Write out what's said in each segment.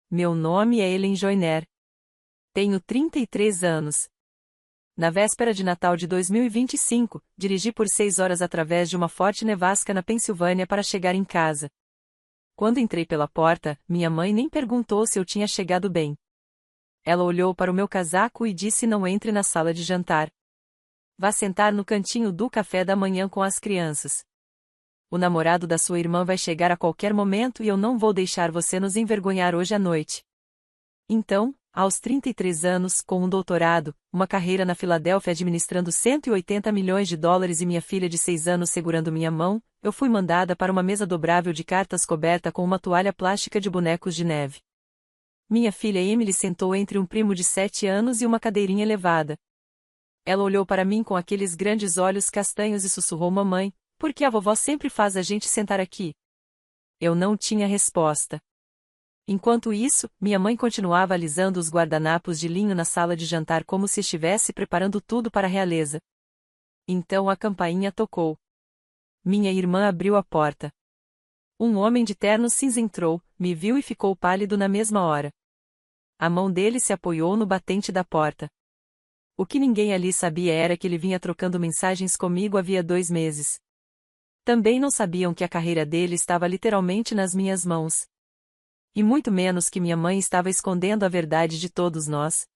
Meu nome é Ellen Joyner. Tenho 33 anos. Na véspera de Natal de 2025, dirigi por 6 horas através de uma forte nevasca na Pensilvânia para chegar em casa. Quando entrei pela porta, minha mãe nem perguntou se eu tinha chegado bem. Ela olhou para o meu casaco e disse: não entre na sala de jantar. Vá sentar no cantinho do café da manhã com as crianças. O namorado da sua irmã vai chegar a qualquer momento e eu não vou deixar você nos envergonhar hoje à noite. Então, aos 33 anos, com um doutorado, uma carreira na Filadélfia administrando 180 milhões de dólares e minha filha de 6 anos segurando minha mão, eu fui mandada para uma mesa dobrável de cartas coberta com uma toalha plástica de bonecos de neve. Minha filha Emily sentou entre um primo de 7 anos e uma cadeirinha elevada. Ela olhou para mim com aqueles grandes olhos castanhos e sussurrou: mamãe, por que a vovó sempre faz a gente sentar aqui? Eu não tinha resposta. Enquanto isso, minha mãe continuava alisando os guardanapos de linho na sala de jantar como se estivesse preparando tudo para a realeza. Então a campainha tocou. Minha irmã abriu a porta. Um homem de terno cinza entrou, me viu e ficou pálido na mesma hora. A mão dele se apoiou no batente da porta. O que ninguém ali sabia era que ele vinha trocando mensagens comigo havia 2 meses. Também não sabiam que a carreira dele estava literalmente nas minhas mãos. E muito menos que minha mãe estava escondendo a verdade de todos nós.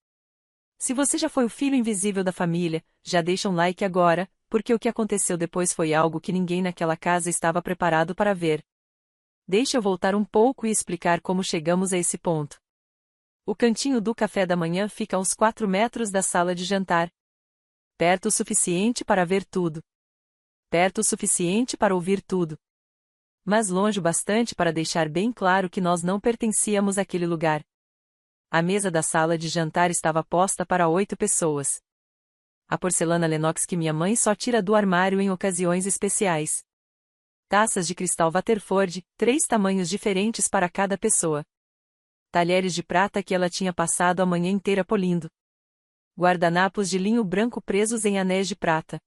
Se você já foi o filho invisível da família, já deixa um like agora, porque o que aconteceu depois foi algo que ninguém naquela casa estava preparado para ver. Deixa eu voltar um pouco e explicar como chegamos a esse ponto. O cantinho do café da manhã fica a uns 4 metros da sala de jantar. Perto o suficiente para ver tudo. Perto o suficiente para ouvir tudo. Mas longe o bastante para deixar bem claro que nós não pertencíamos àquele lugar. A mesa da sala de jantar estava posta para 8 pessoas. A porcelana Lenox que minha mãe só tira do armário em ocasiões especiais. Taças de cristal Waterford, 3 tamanhos diferentes para cada pessoa. Talheres de prata que ela tinha passado a manhã inteira polindo. Guardanapos de linho branco presos em anéis de prata.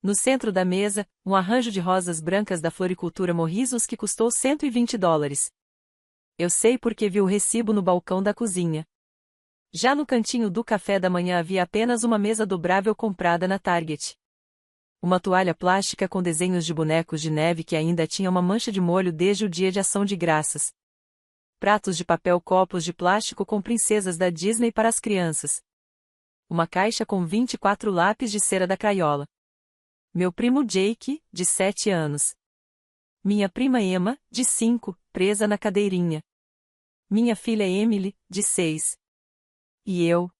No centro da mesa, um arranjo de rosas brancas da floricultura Morrisons que custou $120. Eu sei porque vi o recibo no balcão da cozinha. Já no cantinho do café da manhã havia apenas uma mesa dobrável comprada na Target. Uma toalha plástica com desenhos de bonecos de neve que ainda tinha uma mancha de molho desde o dia de ação de graças. Pratos de papel, copos de plástico com princesas da Disney para as crianças. Uma caixa com 24 lápis de cera da Crayola. Meu primo Jake, de 7 anos. Minha prima Emma, de 5, presa na cadeirinha. Minha filha Emily, de 6. E eu.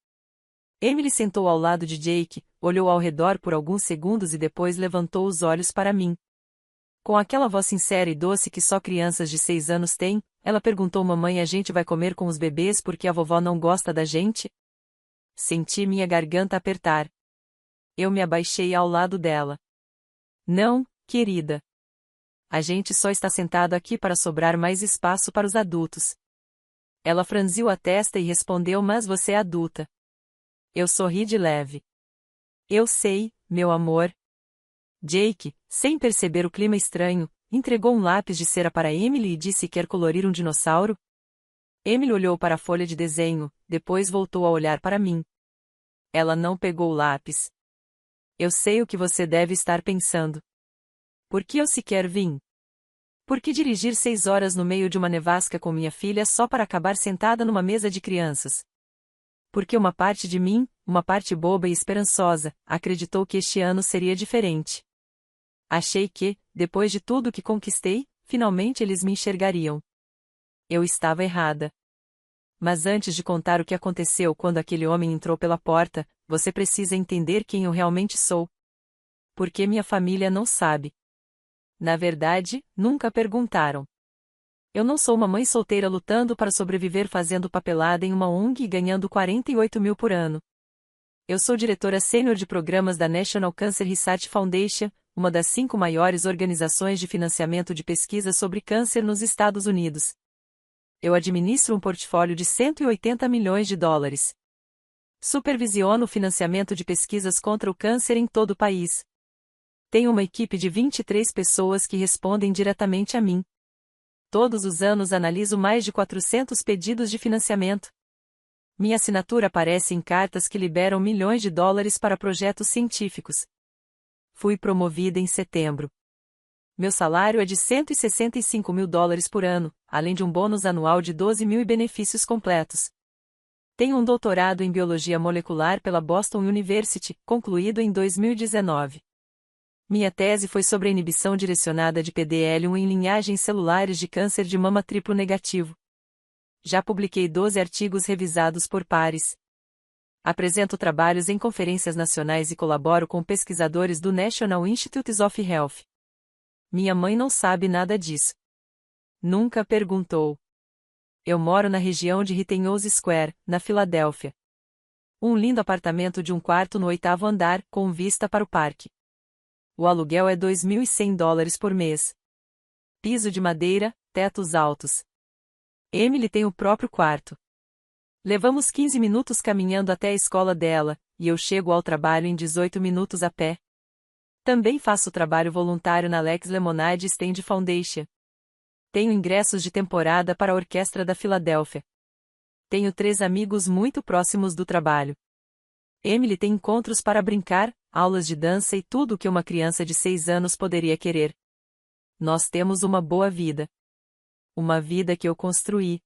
Emily sentou ao lado de Jake, olhou ao redor por alguns segundos e depois levantou os olhos para mim. Com aquela voz sincera e doce que só crianças de 6 anos têm, ela perguntou: mamãe, a gente vai comer com os bebês porque a vovó não gosta da gente? Senti minha garganta apertar. Eu me abaixei ao lado dela. Não, querida. A gente só está sentado aqui para sobrar mais espaço para os adultos. Ela franziu a testa e respondeu: mas você é adulta. Eu sorri de leve. Eu sei, meu amor. Jake, sem perceber o clima estranho, entregou um lápis de cera para Emily e disse: quer colorir um dinossauro? Emily olhou para a folha de desenho, depois voltou a olhar para mim. Ela não pegou o lápis. Eu sei o que você deve estar pensando. Por que eu sequer vim? Por que dirigir 6 horas no meio de uma nevasca com minha filha só para acabar sentada numa mesa de crianças? Porque uma parte de mim, uma parte boba e esperançosa, acreditou que este ano seria diferente. Achei que, depois de tudo que conquistei, finalmente eles me enxergariam. Eu estava errada. Mas antes de contar o que aconteceu quando aquele homem entrou pela porta, você precisa entender quem eu realmente sou. Porque minha família não sabe. Na verdade, nunca perguntaram. Eu não sou uma mãe solteira lutando para sobreviver fazendo papelada em uma ONG e ganhando 48 mil por ano. Eu sou diretora sênior de programas da National Cancer Research Foundation, uma das 5 maiores organizações de financiamento de pesquisa sobre câncer nos Estados Unidos. Eu administro um portfólio de 180 milhões de dólares. Supervisiono o financiamento de pesquisas contra o câncer em todo o país. Tenho uma equipe de 23 pessoas que respondem diretamente a mim. Todos os anos analiso mais de 400 pedidos de financiamento. Minha assinatura aparece em cartas que liberam milhões de dólares para projetos científicos. Fui promovida em setembro. Meu salário é de $165 mil por ano, além de um bônus anual de 12 mil e benefícios completos. Tenho um doutorado em biologia molecular pela Boston University, concluído em 2019. Minha tese foi sobre a inibição direcionada de PDL1 em linhagens celulares de câncer de mama triplo negativo. Já publiquei 12 artigos revisados por pares. Apresento trabalhos em conferências nacionais e colaboro com pesquisadores do National Institutes of Health. Minha mãe não sabe nada disso. Nunca perguntou. Eu moro na região de Rittenhouse Square, na Filadélfia. Um lindo apartamento de um quarto no 8º andar, com vista para o parque. O aluguel é $2.100 por mês. Piso de madeira, tetos altos. Emily tem o próprio quarto. Levamos 15 minutos caminhando até a escola dela, e eu chego ao trabalho em 18 minutos a pé. Também faço trabalho voluntário na Lex Lemonade Stand Foundation. Tenho ingressos de temporada para a Orquestra da Filadélfia. Tenho 3 amigos muito próximos do trabalho. Emily tem encontros para brincar, aulas de dança e tudo o que uma criança de 6 anos poderia querer. Nós temos uma boa vida. Uma vida que eu construí.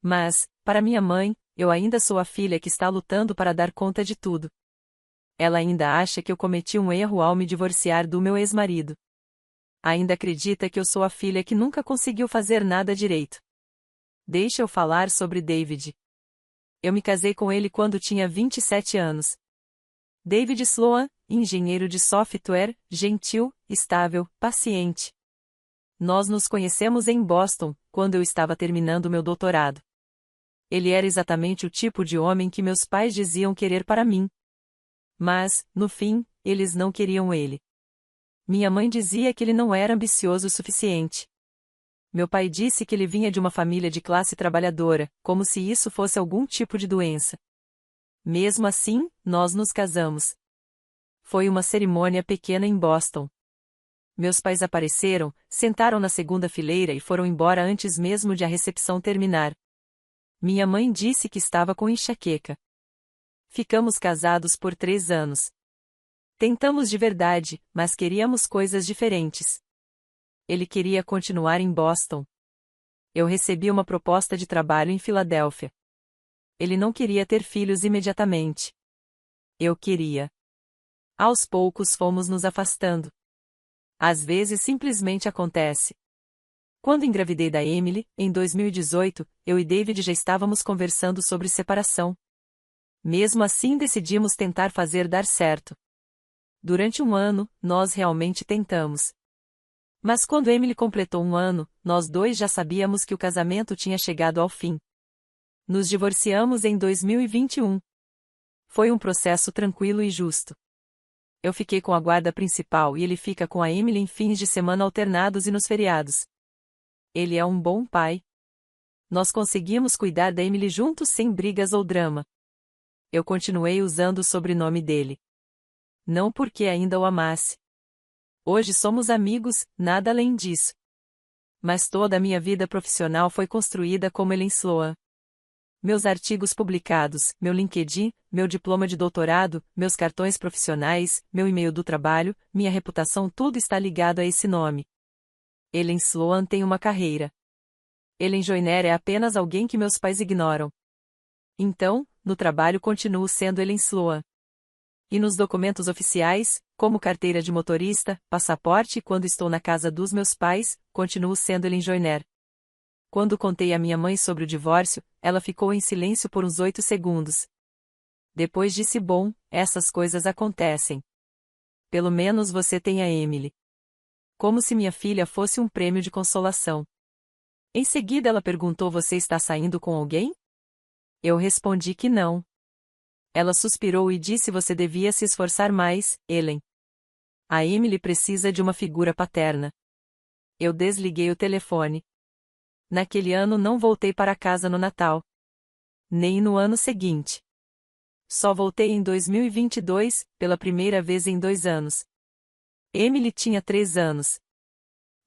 Mas, para minha mãe, eu ainda sou a filha que está lutando para dar conta de tudo. Ela ainda acha que eu cometi um erro ao me divorciar do meu ex-marido. Ainda acredita que eu sou a filha que nunca conseguiu fazer nada direito. Deixa eu falar sobre David. Eu me casei com ele quando tinha 27 anos. David Sloan, engenheiro de software, gentil, estável, paciente. Nós nos conhecemos em Boston, quando eu estava terminando meu doutorado. Ele era exatamente o tipo de homem que meus pais diziam querer para mim. Mas, no fim, eles não queriam ele. Minha mãe dizia que ele não era ambicioso o suficiente. Meu pai disse que ele vinha de uma família de classe trabalhadora, como se isso fosse algum tipo de doença. Mesmo assim, nós nos casamos. Foi uma cerimônia pequena em Boston. Meus pais apareceram, sentaram na segunda fileira e foram embora antes mesmo de a recepção terminar. Minha mãe disse que estava com enxaqueca. Ficamos casados por 3 anos. Tentamos de verdade, mas queríamos coisas diferentes. Ele queria continuar em Boston. Eu recebi uma proposta de trabalho em Filadélfia. Ele não queria ter filhos imediatamente. Eu queria. Aos poucos fomos nos afastando. Às vezes simplesmente acontece. Quando engravidei da Emily, em 2018, eu e David já estávamos conversando sobre separação. Mesmo assim decidimos tentar fazer dar certo. Durante um ano, nós realmente tentamos. Mas quando Emily completou 1 ano, nós dois já sabíamos que o casamento tinha chegado ao fim. Nos divorciamos em 2021. Foi um processo tranquilo e justo. Eu fiquei com a guarda principal e ele fica com a Emily em fins de semana alternados e nos feriados. Ele é um bom pai. Nós conseguimos cuidar da Emily juntos sem brigas ou drama. Eu continuei usando o sobrenome dele. Não porque ainda o amasse. Hoje somos amigos, nada além disso. Mas toda a minha vida profissional foi construída como Ellen Sloan. Meus artigos publicados, meu LinkedIn, meu diploma de doutorado, meus cartões profissionais, meu e-mail do trabalho, minha reputação, tudo está ligado a esse nome. Ellen Sloan tem uma carreira. Ellen Joyner é apenas alguém que meus pais ignoram. Então, no trabalho continuo sendo Ellen Sloan. E nos documentos oficiais, como carteira de motorista, passaporte e quando estou na casa dos meus pais, continuo sendo Ellen Joyner. Quando contei à minha mãe sobre o divórcio, ela ficou em silêncio por uns 8 segundos. Depois disse: bom, essas coisas acontecem. Pelo menos você tem a Emily. Como se minha filha fosse um prêmio de consolação. Em seguida ela perguntou: você está saindo com alguém? Eu respondi que não. Ela suspirou e disse: você devia se esforçar mais, Ellen. A Emily precisa de uma figura paterna. Eu desliguei o telefone. Naquele ano não voltei para casa no Natal. Nem no ano seguinte. Só voltei em 2022, pela primeira vez em 2 anos. Emily tinha 3 anos.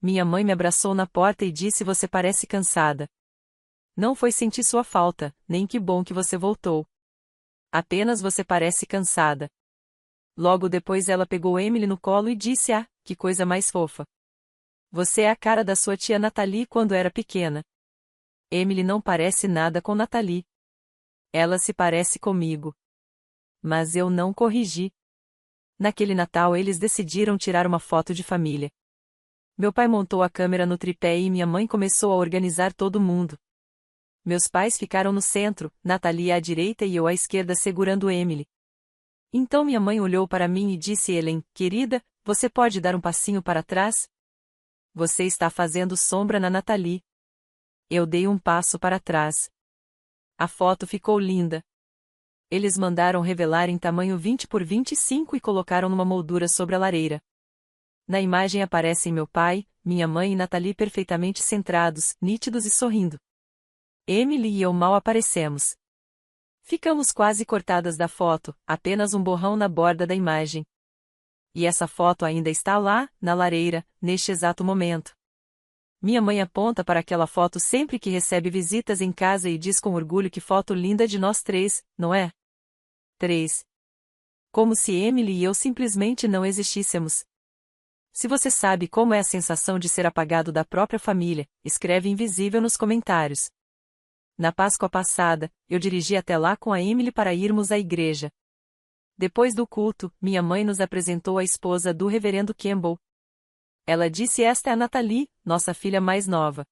Minha mãe me abraçou na porta e disse: "Você parece cansada. Não foi sentir sua falta, nem que bom que você voltou. Apenas você parece cansada." Logo depois ela pegou Emily no colo e disse: "Ah, que coisa mais fofa. Você é a cara da sua tia Nathalie quando era pequena." Emily não parece nada com Nathalie. Ela se parece comigo. Mas eu não corrigi. Naquele Natal eles decidiram tirar uma foto de família. Meu pai montou a câmera no tripé e minha mãe começou a organizar todo mundo. Meus pais ficaram no centro, Nathalie à direita e eu à esquerda segurando Emily. Então minha mãe olhou para mim e disse: "Ellen, querida, você pode dar um passinho para trás? Você está fazendo sombra na Nathalie." Eu dei um passo para trás. A foto ficou linda. Eles mandaram revelar em tamanho 20 por 25 e colocaram numa moldura sobre a lareira. Na imagem aparecem meu pai, minha mãe e Nathalie perfeitamente centrados, nítidos e sorrindo. Emily e eu mal aparecemos. Ficamos quase cortadas da foto, apenas um borrão na borda da imagem. E essa foto ainda está lá, na lareira, neste exato momento. Minha mãe aponta para aquela foto sempre que recebe visitas em casa e diz com orgulho: "Que foto linda de nós três, não é?" 3. Como se Emily e eu simplesmente não existíssemos. Se você sabe como é a sensação de ser apagado da própria família, escreve invisível nos comentários. Na Páscoa passada, eu dirigi até lá com a Emily para irmos à igreja. Depois do culto, minha mãe nos apresentou a esposa do reverendo Campbell. Ela disse: "Esta é a Nathalie, nossa filha mais nova.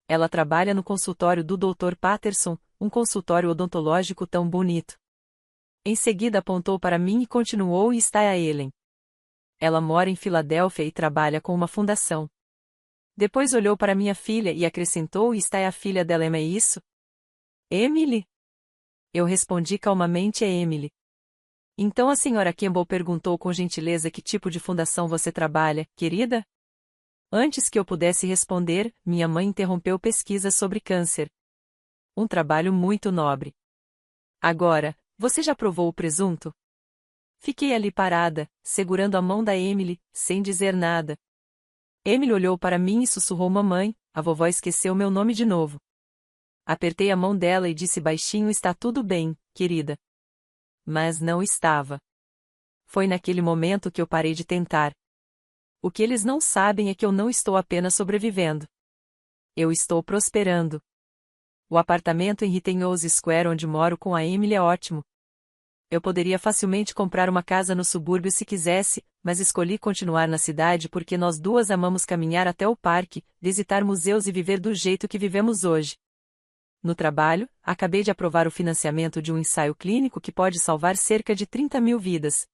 Ela trabalha no consultório do Dr. Patterson, um consultório odontológico tão bonito." Em seguida apontou para mim e continuou: "E está a Ellen. Ela mora em Filadélfia e trabalha com uma fundação." Depois olhou para minha filha e acrescentou: "E está a filha dela, é isso? Emily?" Eu respondi calmamente: "É Emily." Então a senhora Campbell perguntou com gentileza: "Que tipo de fundação você trabalha, querida?" Antes que eu pudesse responder, minha mãe interrompeu: "Pesquisa sobre câncer. Um trabalho muito nobre. Agora, você já provou o presunto?" Fiquei ali parada, segurando a mão da Emily, sem dizer nada. Emily olhou para mim e sussurrou: "Mamãe, a vovó esqueceu meu nome de novo." Apertei a mão dela e disse baixinho: "Está tudo bem, querida." Mas não estava. Foi naquele momento que eu parei de tentar. O que eles não sabem é que eu não estou apenas sobrevivendo. Eu estou prosperando. O apartamento em Rittenhouse Square onde moro com a Emily é ótimo. Eu poderia facilmente comprar uma casa no subúrbio se quisesse, mas escolhi continuar na cidade porque nós duas amamos caminhar até o parque, visitar museus e viver do jeito que vivemos hoje. No trabalho, acabei de aprovar o financiamento de um ensaio clínico que pode salvar cerca de 30.000 vidas.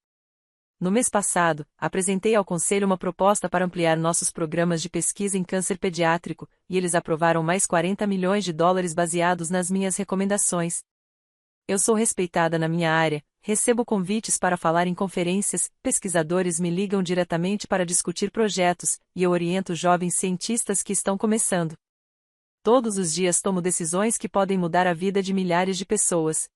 No mês passado, apresentei ao Conselho uma proposta para ampliar nossos programas de pesquisa em câncer pediátrico, e eles aprovaram mais 40 milhões de dólares baseados nas minhas recomendações. Eu sou respeitada na minha área, recebo convites para falar em conferências, pesquisadores me ligam diretamente para discutir projetos, e eu oriento jovens cientistas que estão começando. Todos os dias tomo decisões que podem mudar a vida de milhares de pessoas.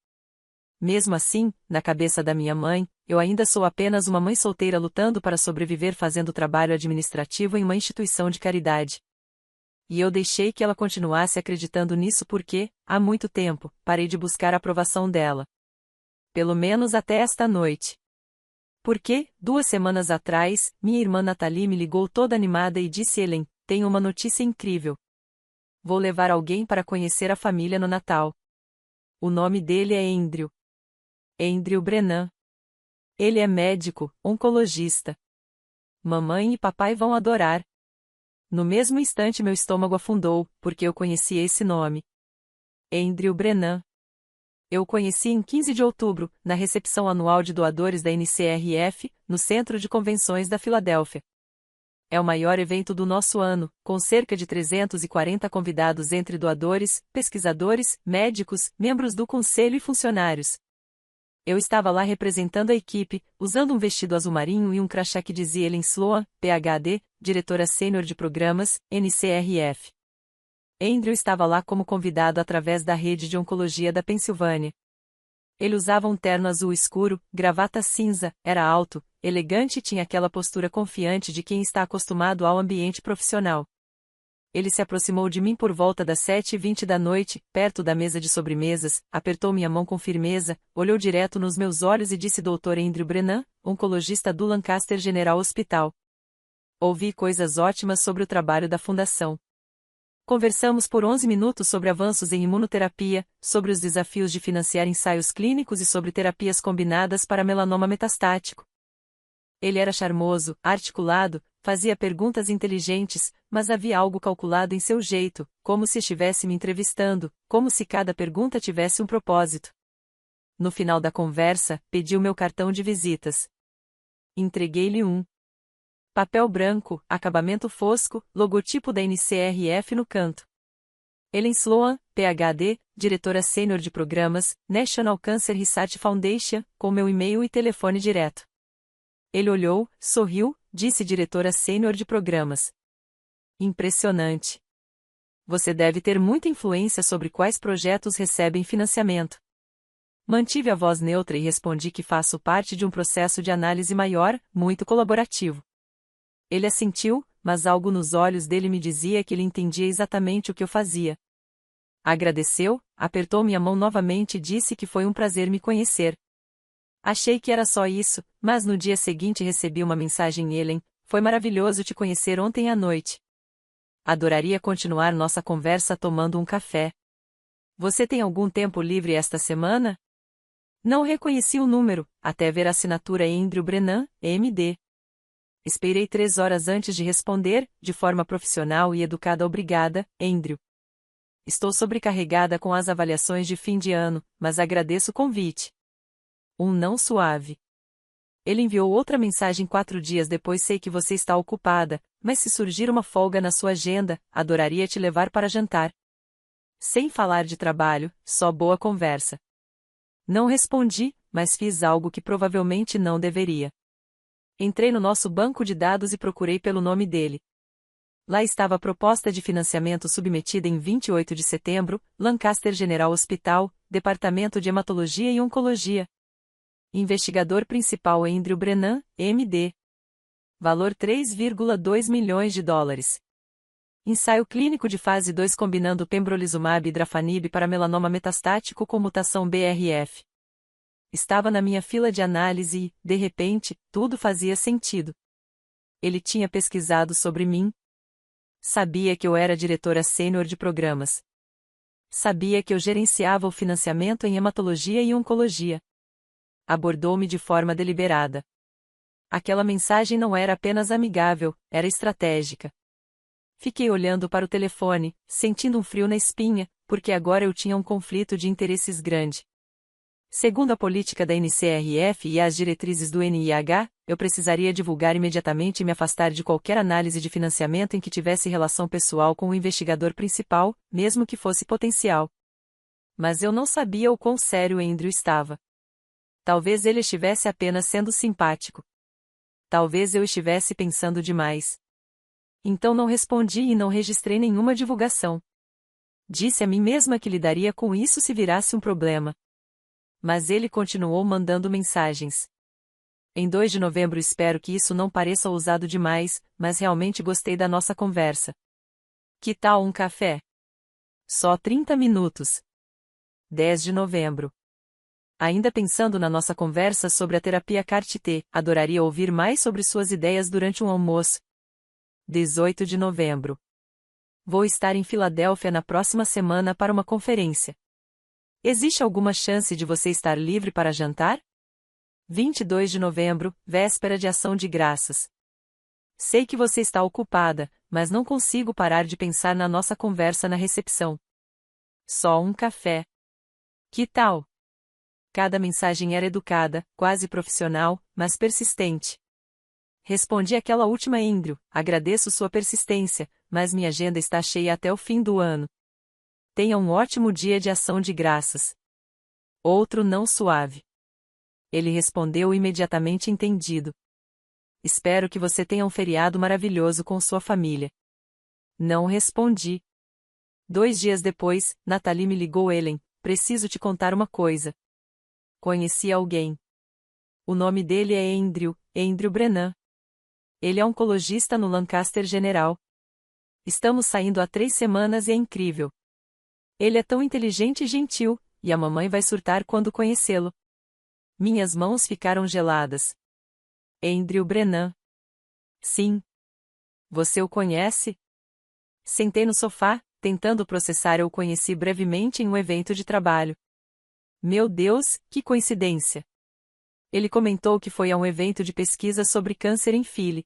Mesmo assim, na cabeça da minha mãe, eu ainda sou apenas uma mãe solteira lutando para sobreviver fazendo trabalho administrativo em uma instituição de caridade. E eu deixei que ela continuasse acreditando nisso porque, há muito tempo, parei de buscar a aprovação dela. Pelo menos até esta noite. Porque, 2 semanas atrás, minha irmã Nathalie me ligou toda animada e disse: "Ellen, tenho uma notícia incrível. Vou levar alguém para conhecer a família no Natal. O nome dele é Andrew. Andrew Brennan. Ele é médico, oncologista. Mamãe e papai vão adorar." No mesmo instante meu estômago afundou, porque eu conhecia esse nome. Andrew Brennan. Eu o conheci em 15 de outubro, na recepção anual de doadores da NCRF, no Centro de Convenções da Filadélfia. É o maior evento do nosso ano, com cerca de 340 convidados entre doadores, pesquisadores, médicos, membros do conselho e funcionários. Eu estava lá representando a equipe, usando um vestido azul marinho e um crachá que dizia Ellen Sloan, Ph.D., diretora sênior de programas, NCRF. Andrew estava lá como convidado através da rede de oncologia da Pensilvânia. Ele usava um terno azul escuro, gravata cinza, era alto, elegante e tinha aquela postura confiante de quem está acostumado ao ambiente profissional. Ele se aproximou de mim por volta das 7h20 da noite, perto da mesa de sobremesas, apertou minha mão com firmeza, olhou direto nos meus olhos e disse: Dr. Andrew Brennan, oncologista do Lancaster General Hospital. Ouvi coisas ótimas sobre o trabalho da fundação. Conversamos por 11 minutos sobre avanços em imunoterapia, sobre os desafios de financiar ensaios clínicos e sobre terapias combinadas para melanoma metastático. Ele era charmoso, articulado, fazia perguntas inteligentes, mas havia algo calculado em seu jeito, como se estivesse me entrevistando, como se cada pergunta tivesse um propósito. No final da conversa, pediu meu cartão de visitas. Entreguei-lhe um papel branco, acabamento fosco, logotipo da NCRF no canto. Ellen Sloan, PhD, diretora sênior de programas, National Cancer Research Foundation, com meu e-mail e telefone direto. Ele olhou, sorriu, disse: diretora sênior de programas. Impressionante. Você deve ter muita influência sobre quais projetos recebem financiamento. Mantive a voz neutra e respondi que faço parte de um processo de análise maior, muito colaborativo. Ele assentiu, mas algo nos olhos dele me dizia que ele entendia exatamente o que eu fazia. Agradeceu, apertou minha mão novamente e disse que foi um prazer me conhecer. Achei que era só isso, mas no dia seguinte recebi uma mensagem: Ellen, foi maravilhoso te conhecer ontem à noite. Adoraria continuar nossa conversa tomando um café. Você tem algum tempo livre esta semana? Não reconheci o número, até ver a assinatura Andrew Brennan, MD. Esperei 3 horas antes de responder, de forma profissional e educada. Obrigada, Andrew. Estou sobrecarregada com as avaliações de fim de ano, mas agradeço o convite. Um não suave. Ele enviou outra mensagem 4 dias depois: sei que você está ocupada, mas se surgir uma folga na sua agenda, adoraria te levar para jantar. Sem falar de trabalho, só boa conversa. Não respondi, mas fiz algo que provavelmente não deveria. Entrei no nosso banco de dados e procurei pelo nome dele. Lá estava a proposta de financiamento submetida em 28 de setembro, Lancaster General Hospital, Departamento de Hematologia e Oncologia. Investigador principal Andrew Brennan, MD. Valor $3,2 milhões. Ensaio clínico de fase 2 combinando pembrolizumab e drafanib para melanoma metastático com mutação BRF. Estava na minha fila de análise e, de repente, tudo fazia sentido. Ele tinha pesquisado sobre mim. Sabia que eu era diretora sênior de programas. Sabia que eu gerenciava o financiamento em hematologia e oncologia. Abordou-me de forma deliberada. Aquela mensagem não era apenas amigável, era estratégica. Fiquei olhando para o telefone, sentindo um frio na espinha, porque agora eu tinha um conflito de interesses grande. Segundo a política da NCRF e as diretrizes do NIH, eu precisaria divulgar imediatamente e me afastar de qualquer análise de financiamento em que tivesse relação pessoal com o investigador principal, mesmo que fosse potencial. Mas eu não sabia o quão sério Andrew estava. Talvez ele estivesse apenas sendo simpático. Talvez eu estivesse pensando demais. Então não respondi e não registrei nenhuma divulgação. Disse a mim mesma que lidaria com isso se virasse um problema. Mas ele continuou mandando mensagens. Em 2 de novembro: espero que isso não pareça ousado demais, mas realmente gostei da nossa conversa. Que tal um café? Só 30 minutos. 10 de novembro. Ainda pensando na nossa conversa sobre a terapia CAR-T, adoraria ouvir mais sobre suas ideias durante um almoço. 18 de novembro. Vou estar em Filadélfia na próxima semana para uma conferência. Existe alguma chance de você estar livre para jantar? 22 de novembro, véspera de Ação de Graças. Sei que você está ocupada, mas não consigo parar de pensar na nossa conversa na recepção. Só um café. Que tal? Cada mensagem era educada, quase profissional, mas persistente. Respondi aquela última: Andrew, agradeço sua persistência, mas minha agenda está cheia até o fim do ano. Tenha um ótimo dia de Ação de Graças. Outro não suave. Ele respondeu imediatamente: entendido. Espero que você tenha um feriado maravilhoso com sua família. Não respondi. 2 dias depois, Natalie me ligou: Ellen, preciso te contar uma coisa. Conheci alguém. O nome dele é Andrew Brennan. Ele é oncologista no Lancaster General. Estamos saindo há 3 semanas e é incrível. Ele é tão inteligente e gentil, e a mamãe vai surtar quando conhecê-lo. Minhas mãos ficaram geladas. Andrew Brennan. Sim. Você o conhece? Sentei no sofá, tentando processar. Eu o conheci brevemente em um evento de trabalho. Meu Deus, que coincidência! Ele comentou que foi a um evento de pesquisa sobre câncer em Philly.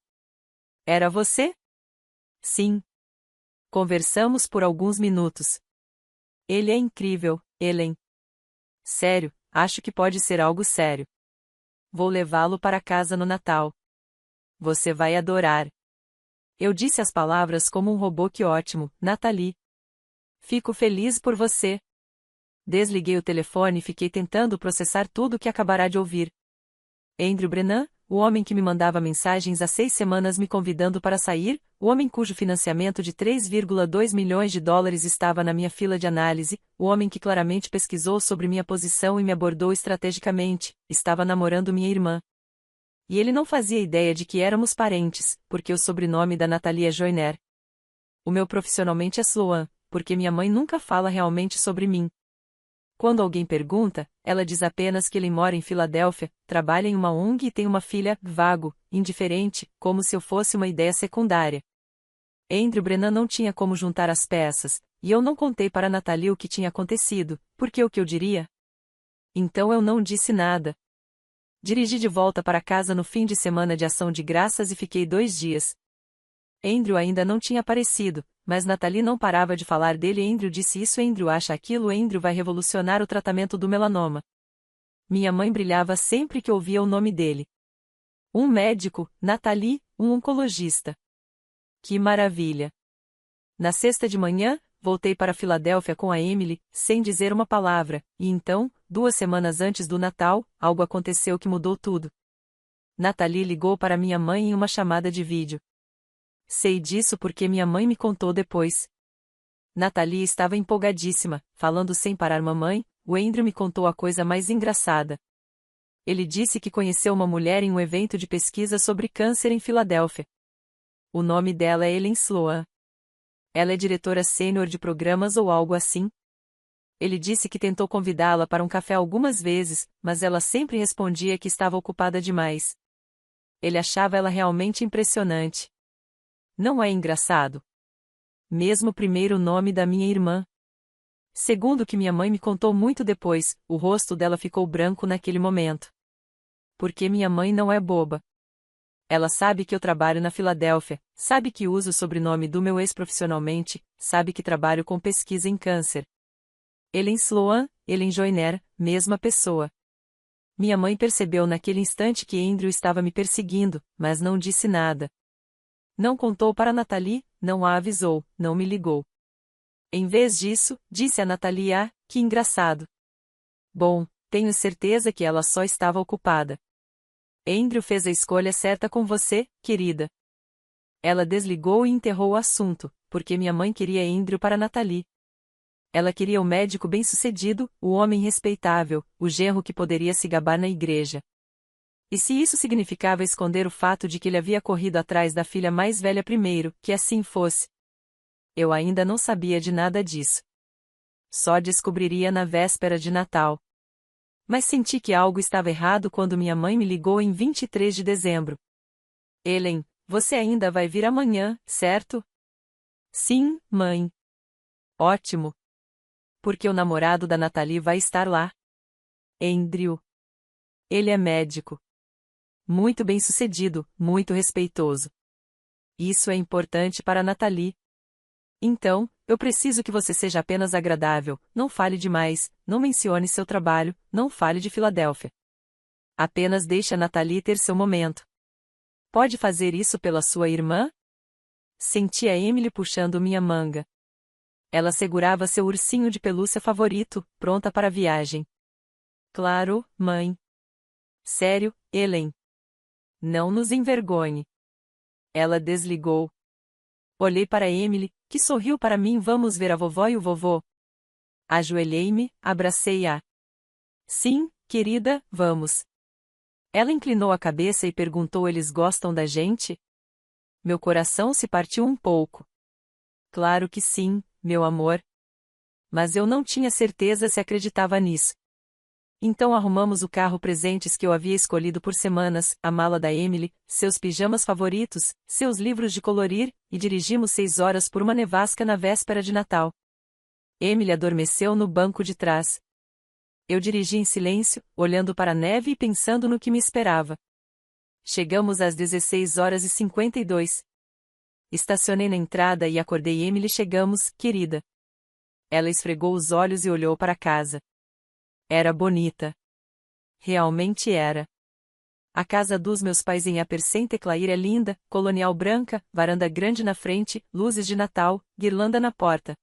Era você? Sim. Conversamos por alguns minutos. Ele é incrível, Ellen. Sério, acho que pode ser algo sério. Vou levá-lo para casa no Natal. Você vai adorar. Eu disse as palavras como um robô. Que ótimo, Nathalie. Fico feliz por você. Desliguei o telefone e fiquei tentando processar tudo o que acabará de ouvir. Andrew Brennan, o homem que me mandava mensagens há 6 semanas me convidando para sair, o homem cujo financiamento de 3,2 milhões de dólares estava na minha fila de análise, o homem que claramente pesquisou sobre minha posição e me abordou estrategicamente, estava namorando minha irmã. E ele não fazia ideia de que éramos parentes, porque o sobrenome da Nathalie é Joyner. O meu profissionalmente é Sloan, porque minha mãe nunca fala realmente sobre mim. Quando alguém pergunta, ela diz apenas que ele mora em Filadélfia, trabalha em uma ONG e tem uma filha, vago, indiferente, como se eu fosse uma ideia secundária. Andrew Brennan não tinha como juntar as peças, e eu não contei para Nathalie o que tinha acontecido, porque o que eu diria? Então eu não disse nada. Dirigi de volta para casa no fim de semana de ação de graças e fiquei 2 dias. Andrew ainda não tinha aparecido, mas Nathalie não parava de falar dele. Andrew disse isso, Andrew acha aquilo, Andrew vai revolucionar o tratamento do melanoma. Minha mãe brilhava sempre que ouvia o nome dele. Um médico, Nathalie, um oncologista. Que maravilha! Na sexta de manhã, voltei para Filadélfia com a Emily, sem dizer uma palavra, e então, 2 semanas antes do Natal, algo aconteceu que mudou tudo. Nathalie ligou para minha mãe em uma chamada de vídeo. Sei disso porque minha mãe me contou depois. Nathalie estava empolgadíssima, falando sem parar. Mamãe, o Andrew me contou a coisa mais engraçada. Ele disse que conheceu uma mulher em um evento de pesquisa sobre câncer em Filadélfia. O nome dela é Ellen Sloan. Ela é diretora sênior de programas ou algo assim. Ele disse que tentou convidá-la para um café algumas vezes, mas ela sempre respondia que estava ocupada demais. Ele achava ela realmente impressionante. Não é engraçado? Mesmo o primeiro nome da minha irmã. Segundo o que minha mãe me contou muito depois, o rosto dela ficou branco naquele momento. Porque minha mãe não é boba. Ela sabe que eu trabalho na Filadélfia, sabe que uso o sobrenome do meu ex profissionalmente, sabe que trabalho com pesquisa em câncer. Ellen Sloan, Ellen Joyner, mesma pessoa. Minha mãe percebeu naquele instante que Andrew estava me perseguindo, mas não disse nada. Não contou para Nathalie, não a avisou, não me ligou. Em vez disso, disse a Nathalie: ah, que engraçado. Bom, tenho certeza que ela só estava ocupada. Andrew fez a escolha certa com você, querida. Ela desligou e enterrou o assunto, porque minha mãe queria Andrew para Nathalie. Ela queria o médico bem-sucedido, o homem respeitável, o genro que poderia se gabar na igreja. E se isso significava esconder o fato de que ele havia corrido atrás da filha mais velha primeiro, que assim fosse. Eu ainda não sabia de nada disso. Só descobriria na véspera de Natal. Mas senti que algo estava errado quando minha mãe me ligou em 23 de dezembro. Ellen, você ainda vai vir amanhã, certo? Sim, mãe. Ótimo. Porque o namorado da Nathalie vai estar lá. Andrew. Ele é médico. Muito bem-sucedido, muito respeitoso. Isso é importante para Nathalie. Então, eu preciso que você seja apenas agradável, não fale demais, não mencione seu trabalho, não fale de Filadélfia. Apenas deixe a Nathalie ter seu momento. Pode fazer isso pela sua irmã? Senti a Emily puxando minha manga. Ela segurava seu ursinho de pelúcia favorito, pronta para a viagem. Claro, mãe. Sério, Ellen. Não nos envergonhe. Ela desligou. Olhei para Emily, que sorriu para mim. Vamos ver a vovó e o vovô? Ajoelhei-me, abracei-a. Sim, querida, vamos. Ela inclinou a cabeça e perguntou: eles gostam da gente? Meu coração se partiu um pouco. Claro que sim, meu amor. Mas eu não tinha certeza se acreditava nisso. Então arrumamos o carro presentes que eu havia escolhido por semanas, a mala da Emily, seus pijamas favoritos, seus livros de colorir, e dirigimos 6 horas por uma nevasca na véspera de Natal. Emily adormeceu no banco de trás. Eu dirigi em silêncio, olhando para a neve e pensando no que me esperava. Chegamos às 16h52. Estacionei na entrada e acordei Emily. Chegamos, querida. Ela esfregou os olhos e olhou para a casa. Era bonita. Realmente era. A casa dos meus pais em Upper St. Clair é linda, colonial branca, varanda grande na frente, luzes de Natal, guirlanda na porta.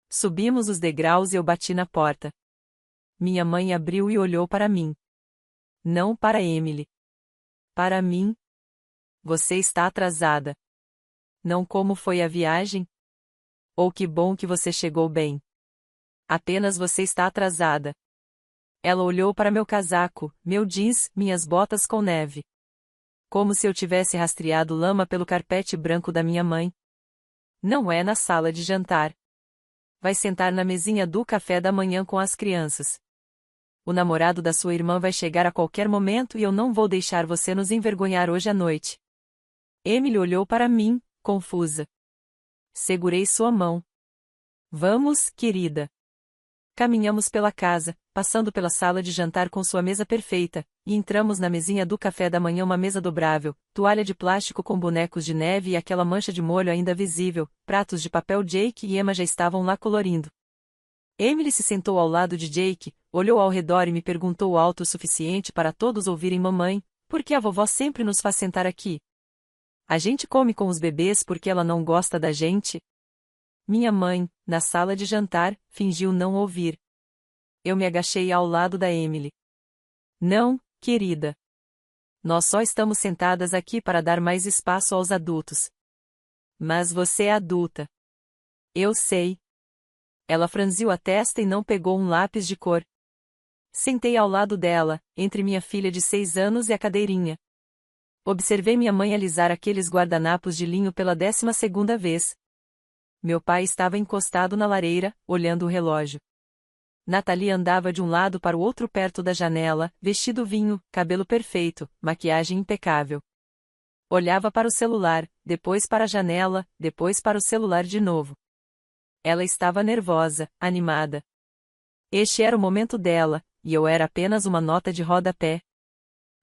Subimos os degraus e eu bati na porta. Minha mãe abriu e olhou para mim. Não para Emily. Para mim. Você está atrasada. Não, como foi a viagem? Oh, que bom que você chegou bem. Apenas você está atrasada. Ela olhou para meu casaco, meu jeans, minhas botas com neve. Como se eu tivesse rastreado lama pelo carpete branco da minha mãe. Não é na sala de jantar. Vai sentar na mesinha do café da manhã com as crianças. O namorado da sua irmã vai chegar a qualquer momento e eu não vou deixar você nos envergonhar hoje à noite. Emily olhou para mim, confusa. Segurei sua mão. Vamos, querida. Caminhamos pela casa, passando pela sala de jantar com sua mesa perfeita, e entramos na mesinha do café da manhã, uma mesa dobrável, toalha de plástico com bonecos de neve e aquela mancha de molho ainda visível, pratos de papel. Jake e Emma já estavam lá colorindo. Emily se sentou ao lado de Jake, olhou ao redor e me perguntou alto o suficiente para todos ouvirem: mamãe, por que a vovó sempre nos faz sentar aqui? A gente come com os bebês porque ela não gosta da gente? Minha mãe, na sala de jantar, fingiu não ouvir. Eu me agachei ao lado da Emily. Não, querida. Nós só estamos sentadas aqui para dar mais espaço aos adultos. Mas você é adulta. Eu sei. Ela franziu a testa e não pegou um lápis de cor. Sentei ao lado dela, entre minha filha de 6 anos e a cadeirinha. Observei minha mãe alisar aqueles guardanapos de linho pela 12ª vez. Meu pai estava encostado na lareira, olhando o relógio. Natalie andava de um lado para o outro perto da janela, vestido vinho, cabelo perfeito, maquiagem impecável. Olhava para o celular, depois para a janela, depois para o celular de novo. Ela estava nervosa, animada. Este era o momento dela, e eu era apenas uma nota de rodapé.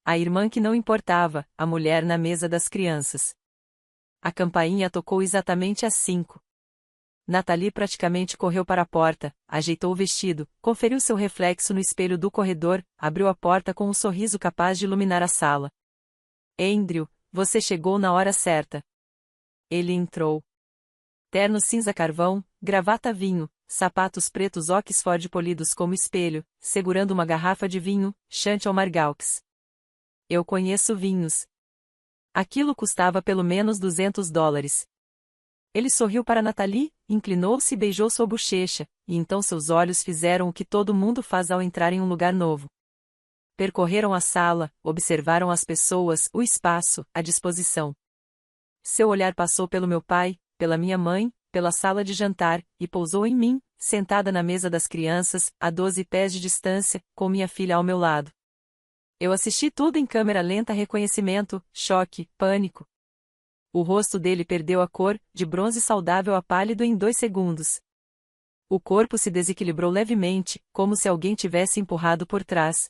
A irmã que não importava, a mulher na mesa das crianças. A campainha tocou exatamente às 5. Natalie praticamente correu para a porta, ajeitou o vestido, conferiu seu reflexo no espelho do corredor, abriu a porta com um sorriso capaz de iluminar a sala. Andrew, você chegou na hora certa. Ele entrou. Terno cinza carvão, gravata vinho, sapatos pretos Oxford polidos como espelho, segurando uma garrafa de vinho, Chantal Margaux. Eu conheço vinhos. Aquilo custava pelo menos $200. Ele sorriu para Natalie, inclinou-se e beijou sua bochecha, e então seus olhos fizeram o que todo mundo faz ao entrar em um lugar novo. Percorreram a sala, observaram as pessoas, o espaço, a disposição. Seu olhar passou pelo meu pai, pela minha mãe, pela sala de jantar, e pousou em mim, sentada na mesa das crianças, a 12 pés de distância, com minha filha ao meu lado. Eu assisti tudo em câmera lenta: reconhecimento, choque, pânico. O rosto dele perdeu a cor, de bronze saudável a pálido em 2 segundos. O corpo se desequilibrou levemente, como se alguém tivesse empurrado por trás.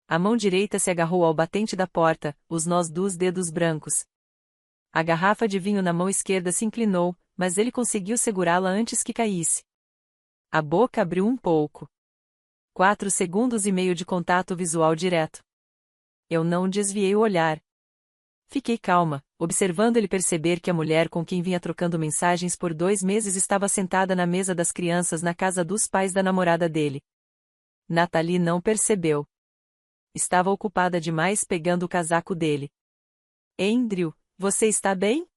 A mão direita se agarrou ao batente da porta, os nós dos dedos brancos. A garrafa de vinho na mão esquerda se inclinou, mas ele conseguiu segurá-la antes que caísse. A boca abriu um pouco. 4 segundos e meio de contato visual direto. Eu não desviei o olhar. Fiquei calma, observando ele perceber que a mulher com quem vinha trocando mensagens por 2 meses estava sentada na mesa das crianças na casa dos pais da namorada dele. Natalie não percebeu. Estava ocupada demais pegando o casaco dele. Andrew, você está bem?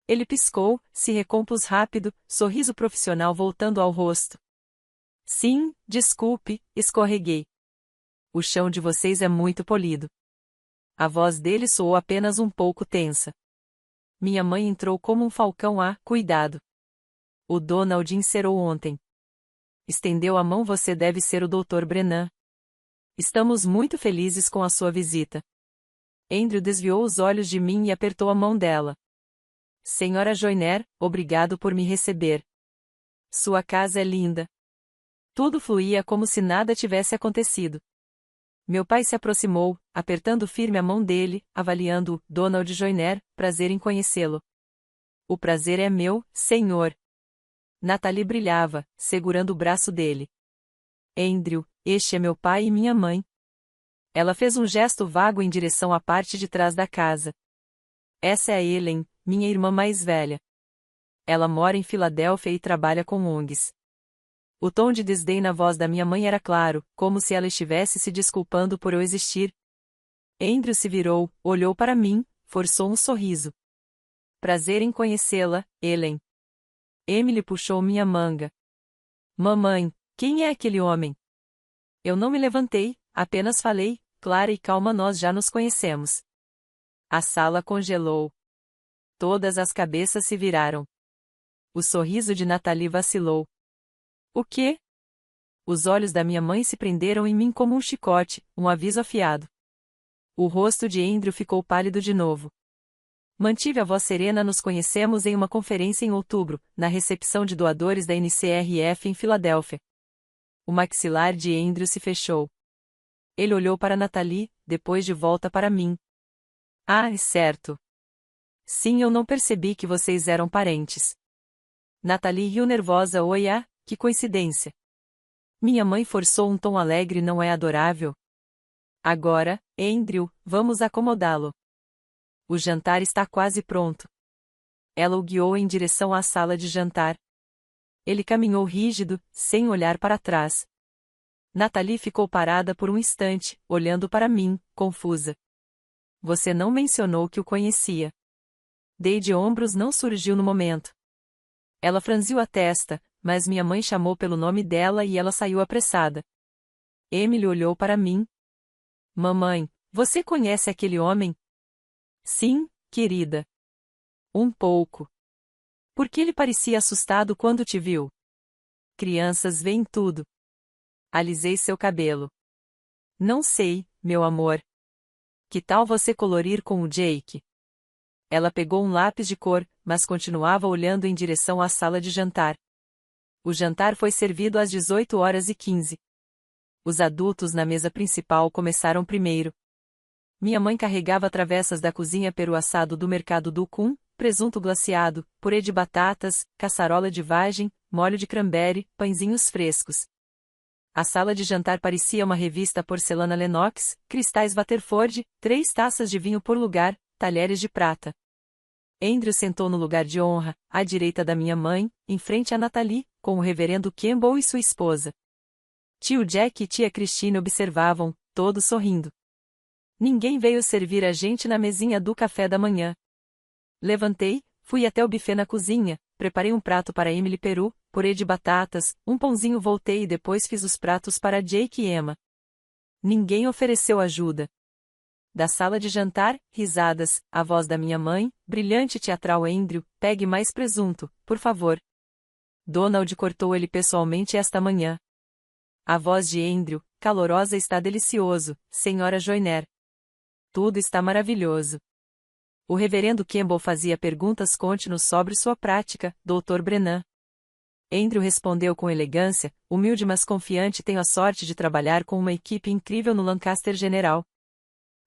Ele piscou, se recompôs rápido, sorriso profissional voltando ao rosto. Sim, desculpe, escorreguei. o chão de vocês é muito polido. A voz dele soou apenas um pouco tensa. Minha mãe entrou como um falcão cuidado. O Donald encerou ontem. Estendeu a mão. Você deve ser o Dr. Brennan. Estamos muito felizes com a sua visita. Andrew desviou os olhos de mim e apertou a mão dela. Senhora Joyner, obrigado por me receber. Sua casa é linda. Tudo fluía como se nada tivesse acontecido. Meu pai se aproximou, apertando firme a mão dele, avaliando-o. Donald Joyner, prazer em conhecê-lo. O prazer é meu, senhor. Natalie brilhava, segurando o braço dele. Andrew, este é meu pai e minha mãe. Ela fez um gesto vago em direção à parte de trás da casa. Essa é a Ellen, minha irmã mais velha. Ela mora em Filadélfia e trabalha com ONGs. O tom de desdém na voz da minha mãe era claro, como se ela estivesse se desculpando por eu existir. Andrew se virou, olhou para mim, forçou um sorriso. Prazer em conhecê-la, Ellen. Emily puxou minha manga. Mamãe, quem é aquele homem? Eu não me levantei, apenas falei, clara e calma, nós já nos conhecemos. A sala congelou. Todas as cabeças se viraram. O sorriso de Natalie vacilou. O quê? Os olhos da minha mãe se prenderam em mim como um chicote, um aviso afiado. O rosto de Andrew ficou pálido de novo. Mantive a voz serena. Nos conhecemos em uma conferência em outubro, na recepção de doadores da NCRF em Filadélfia. O maxilar de Andrew se fechou. Ele olhou para Natalie, depois de volta para mim. Ah, é certo. Sim, eu não percebi que vocês eram parentes. Natalie riu nervosa. Oi, que coincidência. Minha mãe forçou um tom alegre. Não é adorável? Agora, Andrew, vamos acomodá-lo. O jantar está quase pronto. Ela o guiou em direção à sala de jantar. Ele caminhou rígido, sem olhar para trás. Natalie ficou parada por um instante, olhando para mim, confusa. Você não mencionou que o conhecia. Dei de ombros. Não surgiu no momento. Ela franziu a testa, mas minha mãe chamou pelo nome dela e ela saiu apressada. Emily olhou para mim. Mamãe, você conhece aquele homem? Sim, querida. Um pouco. Por que ele parecia assustado quando te viu? Crianças veem tudo. Alisei seu cabelo. Não sei, meu amor. Que tal você colorir com o Jake? Ela pegou um lápis de cor, mas continuava olhando em direção à sala de jantar. O jantar foi servido às 18h15. Os adultos na mesa principal começaram primeiro. Minha mãe carregava travessas da cozinha para o assado do mercado do Cum, presunto glaciado, purê de batatas, caçarola de vagem, molho de cranberry, pãezinhos frescos. A sala de jantar parecia uma revista porcelana Lenox, cristais Waterford, 3 taças de vinho por lugar, talheres de prata. Andrew sentou no lugar de honra, à direita da minha mãe, em frente a Natalie, com o reverendo Campbell e sua esposa. Tio Jack e tia Christine observavam, todos sorrindo. Ninguém veio servir a gente na mesinha do café da manhã. Levantei, fui até o buffet na cozinha, preparei um prato para Emily peru, purê de batatas, um pãozinho, voltei e depois fiz os pratos para Jake e Emma. Ninguém ofereceu ajuda. Da sala de jantar, risadas, a voz da minha mãe, brilhante e teatral. Andrew, pegue mais presunto, por favor. Donald cortou ele pessoalmente esta manhã. A voz de Andrew, calorosa. Está delicioso, senhora Joyner. Tudo está maravilhoso. O reverendo Campbell fazia perguntas. Conte-nos sobre sua prática, Dr. Brennan. Andrew respondeu com elegância, humilde mas confiante. Tenho a sorte de trabalhar com uma equipe incrível no Lancaster General.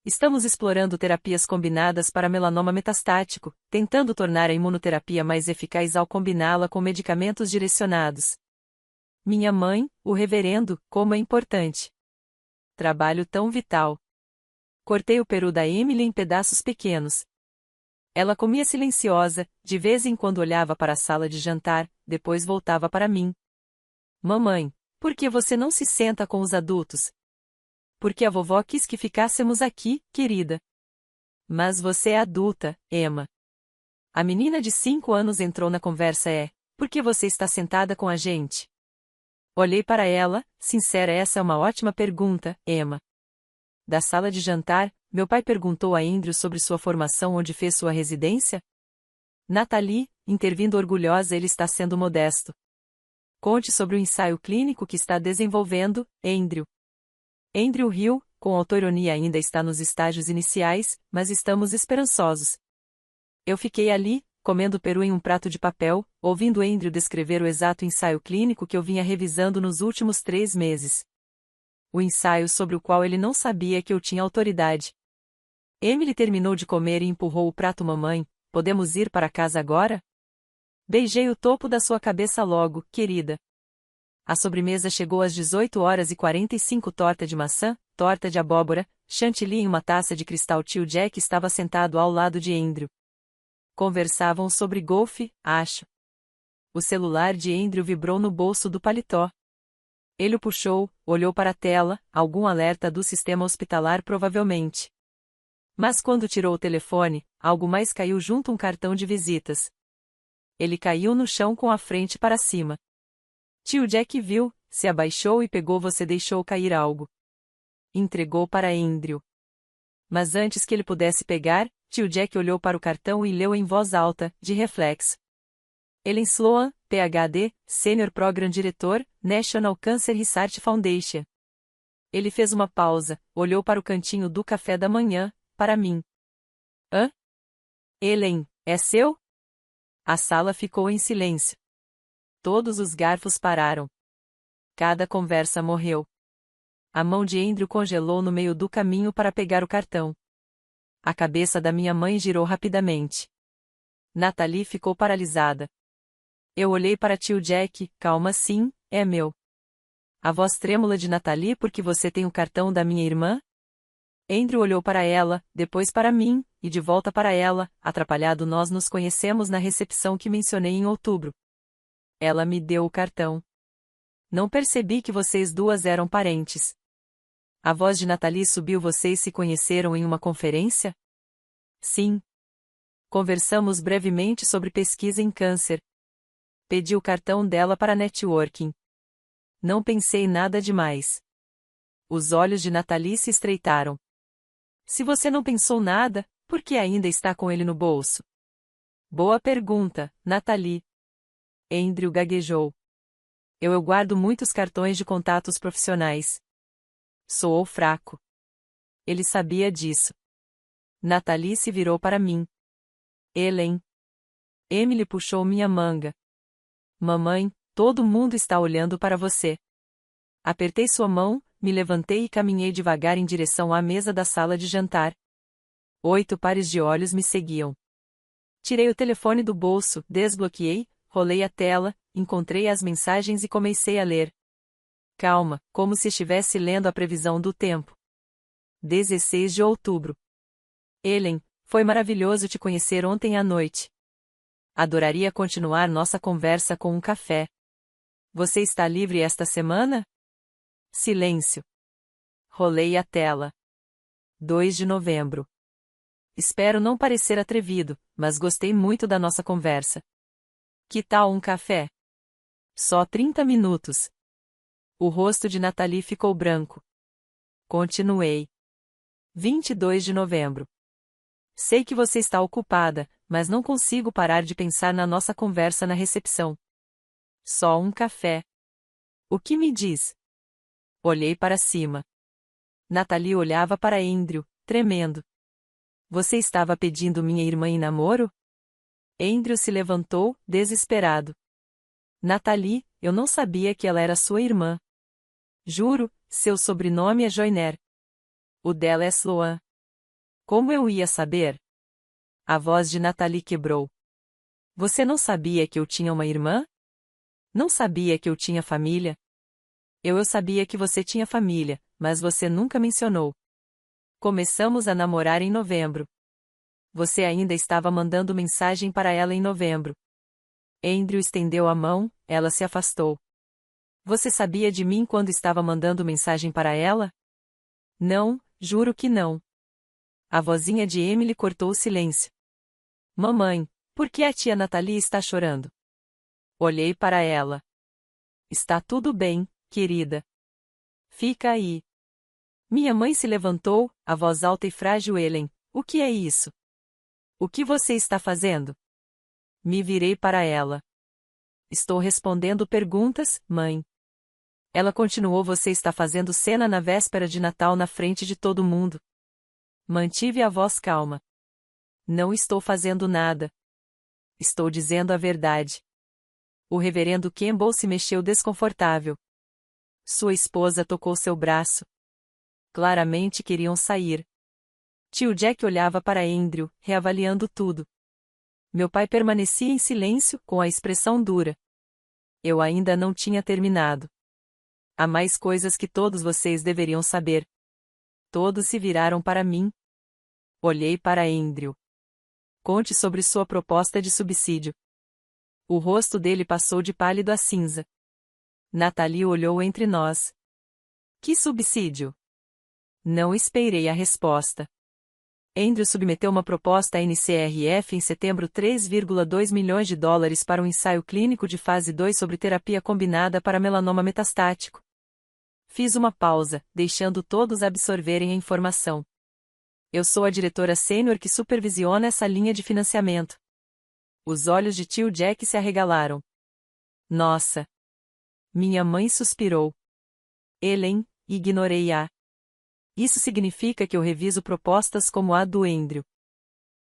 Estamos explorando terapias combinadas para melanoma metastático, tentando tornar a imunoterapia mais eficaz ao combiná-la com medicamentos direcionados. Minha mãe, o reverendo, como é importante. Trabalho tão vital. Cortei o peru da Emily em pedaços pequenos. Ela comia silenciosa, de vez em quando olhava para a sala de jantar, depois voltava para mim. Mamãe, por que você não se senta com os adultos? Porque a vovó quis que ficássemos aqui, querida. Mas você é adulta, Emma. A menina de 5 anos entrou na conversa. Por que você está sentada com a gente? Olhei para ela, sincera. Essa é uma ótima pergunta, Emma. Da sala de jantar, meu pai perguntou a Andrew sobre sua formação onde fez sua residência. Nathalie, intervindo orgulhosa, ele está sendo modesto. Conte sobre o ensaio clínico que está desenvolvendo, Andrew. Andrew riu, com autoironia ainda está nos estágios iniciais, mas estamos esperançosos. Eu fiquei ali, comendo peru em um prato de papel, ouvindo Andrew descrever o exato ensaio clínico que eu vinha revisando nos últimos 3 meses. O ensaio sobre o qual ele não sabia que eu tinha autoridade. Emily terminou de comer e empurrou o prato. Mamãe, podemos ir para casa agora? Beijei o topo da sua cabeça logo, querida. A sobremesa chegou às 18h45. Torta de maçã, torta de abóbora, chantilly em uma taça de cristal. Tio Jack estava sentado ao lado de Andrew. Conversavam sobre golfe, acho. O celular de Andrew vibrou no bolso do paletó. Ele o puxou, olhou para a tela, algum alerta do sistema hospitalar provavelmente. Mas quando tirou o telefone, algo mais caiu junto, um cartão de visitas. Ele caiu no chão com a frente para cima. Tio Jack viu, se abaixou e pegou. Você deixou cair algo. Entregou para Andrew. Mas antes que ele pudesse pegar, Tio Jack olhou para o cartão e leu em voz alta, de reflexo. Ellen Sloan, Ph.D., Senior Program Director, National Cancer Research Foundation. Ele fez uma pausa, olhou para o cantinho do café da manhã, para mim. Hã? Ellen, é seu? A sala ficou em silêncio. Todos os garfos pararam. Cada conversa morreu. A mão de Andrew congelou no meio do caminho para pegar o cartão. A cabeça da minha mãe girou rapidamente. Nathalie ficou paralisada. Eu olhei para tio Jack. Calma, sim, é meu. A voz trêmula de Nathalie. Porque você tem o cartão da minha irmã? Andrew olhou para ela, depois para mim, e de volta para ela, atrapalhado. Nós nos conhecemos na recepção que mencionei em outubro. Ela me deu o cartão. Não percebi que vocês duas eram parentes. A voz de Nathalie subiu. Vocês se conheceram em uma conferência? Sim. Conversamos brevemente sobre pesquisa em câncer. Pedi o cartão dela para networking. Não pensei nada demais. Os olhos de Nathalie se estreitaram. Se você não pensou nada, por que ainda está com ele no bolso? Boa pergunta, Nathalie. Andrew gaguejou. Eu guardo muitos cartões de contatos profissionais. Soou fraco. Ele sabia disso. Nathalie se virou para mim. Ellen. Emily puxou minha manga. Mamãe, todo mundo está olhando para você. Apertei sua mão, me levantei e caminhei devagar em direção à mesa da sala de jantar. 8 pares de olhos me seguiam. Tirei o telefone do bolso, desbloqueei, rolei a tela, encontrei as mensagens e comecei a ler. Calma, como se estivesse lendo a previsão do tempo. 16 de outubro. Ellen, foi maravilhoso te conhecer ontem à noite. Adoraria continuar nossa conversa com um café. Você está livre esta semana? Silêncio. Rolei a tela. 2 de novembro. Espero não parecer atrevido, mas gostei muito da nossa conversa. Que tal um café? Só 30 minutos. O rosto de Nathalie ficou branco. Continuei. 22 de novembro. Sei que você está ocupada, mas não consigo parar de pensar na nossa conversa na recepção. Só um café. O que me diz? Olhei para cima. Nathalie olhava para Andrew, tremendo. Você estava pedindo minha irmã em namoro? Andrew se levantou, desesperado. Nathalie, eu não sabia que ela era sua irmã. Juro, seu sobrenome é Joyner. O dela é Sloan. Como eu ia saber? A voz de Nathalie quebrou. Você não sabia que eu tinha uma irmã? Não sabia que eu tinha família? Eu sabia que você tinha família, mas você nunca mencionou. Começamos a namorar em novembro. Você ainda estava mandando mensagem para ela em novembro. Andrew estendeu a mão, ela se afastou. Você sabia de mim quando estava mandando mensagem para ela? Não, juro que não. A vozinha de Emily cortou o silêncio. Mamãe, por que a tia Nathalie está chorando? Olhei para ela. Está tudo bem, querida. Fica aí. Minha mãe se levantou, a voz alta e frágil. Ellen, o que é isso? O que você está fazendo? Me virei para ela. Estou respondendo perguntas, mãe. Ela continuou. Você está fazendo cena na véspera de Natal na frente de todo mundo. Mantive a voz calma. Não estou fazendo nada. Estou dizendo a verdade. O reverendo Campbell se mexeu desconfortável. Sua esposa tocou seu braço. Claramente queriam sair. Tio Jack olhava para Andrew, reavaliando tudo. Meu pai permanecia em silêncio, com a expressão dura. Eu ainda não tinha terminado. Há mais coisas que todos vocês deveriam saber. Todos se viraram para mim. Olhei para Andrew. Conte sobre sua proposta de subsídio. O rosto dele passou de pálido a cinza. Natalie olhou entre nós. Que subsídio? Não esperei a resposta. Andrew submeteu uma proposta à NCRF em setembro. 3,2 milhões de dólares para um ensaio clínico de fase 2 sobre terapia combinada para melanoma metastático. Fiz uma pausa, deixando todos absorverem a informação. Eu sou a diretora sênior que supervisiona essa linha de financiamento. Os olhos de tio Jack se arregalaram. Nossa! Minha mãe suspirou. Ellen, ignorei-a. Isso significa que eu reviso propostas como a do Andrew.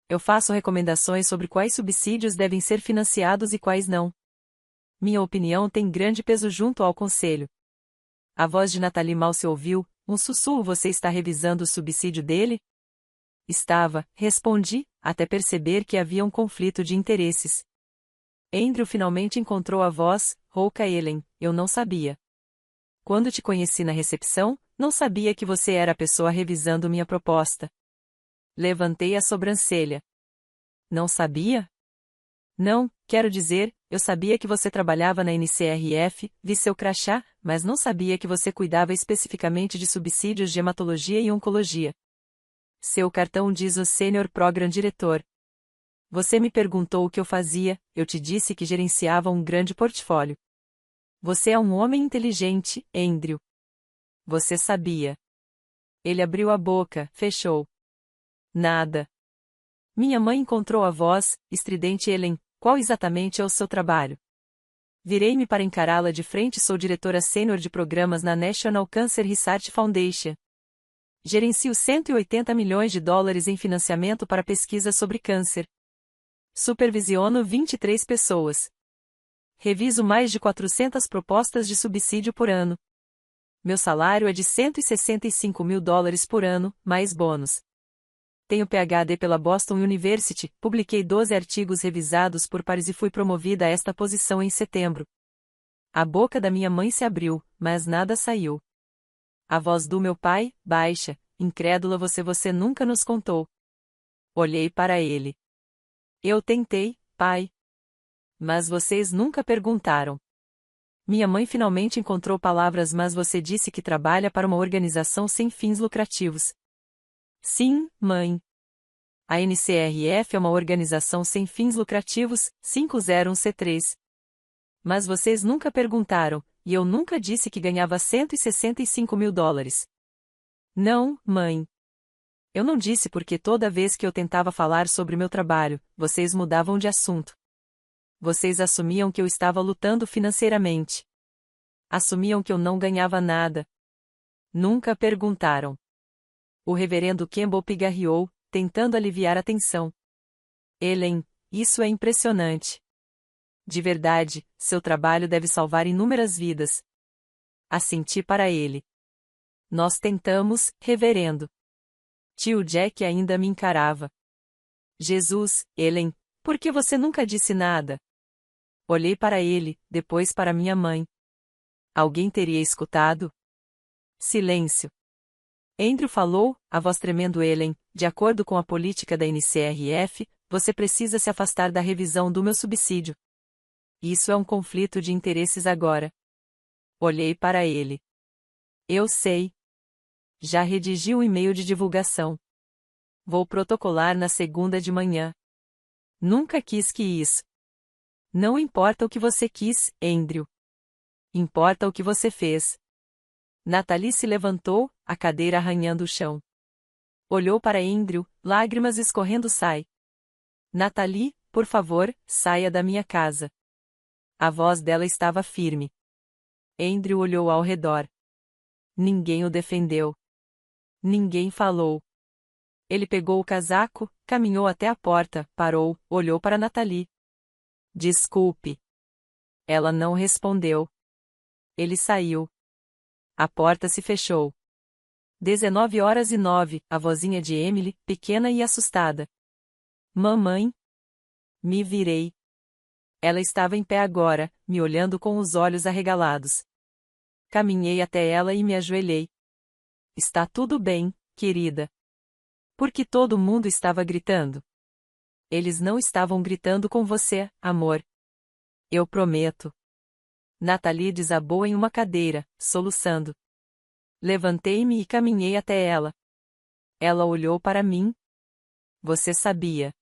Eu faço recomendações sobre quais subsídios devem ser financiados e quais não. Minha opinião tem grande peso junto ao conselho. A voz de Natalie mal se ouviu. Um sussurro. Você está revisando o subsídio dele? Estava, respondi, até perceber que havia um conflito de interesses. Andrew finalmente encontrou a voz, rouca. Ellen, eu não sabia. Quando te conheci na recepção, não sabia que você era a pessoa revisando minha proposta. Levantei a sobrancelha. Não sabia? Não, quero dizer, eu sabia que você trabalhava na NCRF, vi seu crachá, mas não sabia que você cuidava especificamente de subsídios de hematologia e oncologia. Seu cartão diz o Senior Program Diretor. Você me perguntou o que eu fazia, eu te disse que gerenciava um grande portfólio. Você é um homem inteligente, Andrew. Você sabia. Ele abriu a boca, fechou. Nada. Minha mãe encontrou a voz, estridente. Ellen, qual exatamente é o seu trabalho? Virei-me para encará-la de frente. Sou diretora sênior de programas na National Cancer Research Foundation. Gerencio 180 milhões de dólares em financiamento para pesquisa sobre câncer. Supervisiono 23 pessoas. Reviso mais de 400 propostas de subsídio por ano. Meu salário é de 165 mil dólares por ano, mais bônus. Tenho PhD pela Boston University, publiquei 12 artigos revisados por pares e fui promovida a esta posição em setembro. A boca da minha mãe se abriu, mas nada saiu. A voz do meu pai, baixa, incrédula. Você nunca nos contou. Olhei para ele. Eu tentei, pai. Mas vocês nunca perguntaram. Minha mãe finalmente encontrou palavras. Mas você disse que trabalha para uma organização sem fins lucrativos. Sim, mãe. A NCRF é uma organização sem fins lucrativos, 501c3. Mas vocês nunca perguntaram, e eu nunca disse que ganhava 165 mil dólares. Não, mãe. Eu não disse porque toda vez que eu tentava falar sobre meu trabalho, vocês mudavam de assunto. Vocês assumiam que eu estava lutando financeiramente. Assumiam que eu não ganhava nada. Nunca perguntaram. O reverendo Campbell pigarreou, tentando aliviar a tensão. Ellen, isso é impressionante. De verdade, seu trabalho deve salvar inúmeras vidas. Assenti para ele. Nós tentamos, reverendo. Tio Jack ainda me encarava. Jesus, Ellen, por que você nunca disse nada? Olhei para ele, depois para minha mãe. Alguém teria escutado? Silêncio. Andrew falou, a voz tremendo. Ellen, de acordo com a política da NCRF, você precisa se afastar da revisão do meu subsídio. Isso é um conflito de interesses agora. Olhei para ele. Eu sei. Já redigi um e-mail de divulgação. Vou protocolar na segunda de manhã. Nunca quis que isso. Não importa o que você quis, Andrew. Importa o que você fez. Nathalie se levantou, a cadeira arranhando o chão. Olhou para Andrew, lágrimas escorrendo. Sai. Nathalie, por favor, saia da minha casa. A voz dela estava firme. Andrew olhou ao redor. Ninguém o defendeu. Ninguém falou. Ele pegou o casaco, caminhou até a porta, parou, olhou para Nathalie. Desculpe. Ela não respondeu. Ele saiu. A porta se fechou. 19h09, a vozinha de Emily, pequena e assustada. Mamãe? Me virei. Ela estava em pé agora, me olhando com os olhos arregalados. Caminhei até ela e me ajoelhei. Está tudo bem, querida. Por que todo mundo estava gritando? Eles não estavam gritando com você, amor. Eu prometo. Nathalie desabou em uma cadeira, soluçando. Levantei-me e caminhei até ela. Ela olhou para mim. Você sabia.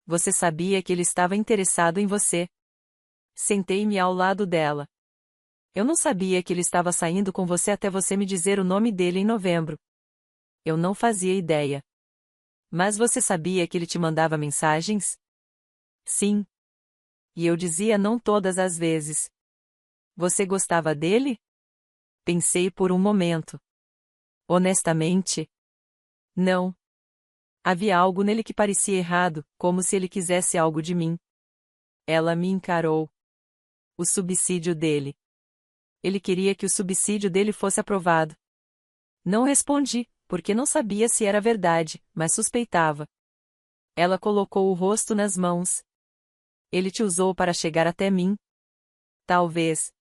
Você sabia que ele estava interessado em você. Sentei-me ao lado dela. Eu não sabia que ele estava saindo com você até você me dizer o nome dele em novembro. Eu não fazia ideia. Mas você sabia que ele te mandava mensagens? Sim. E eu dizia não todas as vezes. Você gostava dele? Pensei por um momento. Honestamente? Não. Havia algo nele que parecia errado, como se ele quisesse algo de mim. Ela me encarou. O subsídio dele. Ele queria que o subsídio dele fosse aprovado. Não respondi, porque não sabia se era verdade, mas suspeitava. Ela colocou o rosto nas mãos. Ele te usou para chegar até mim? Talvez.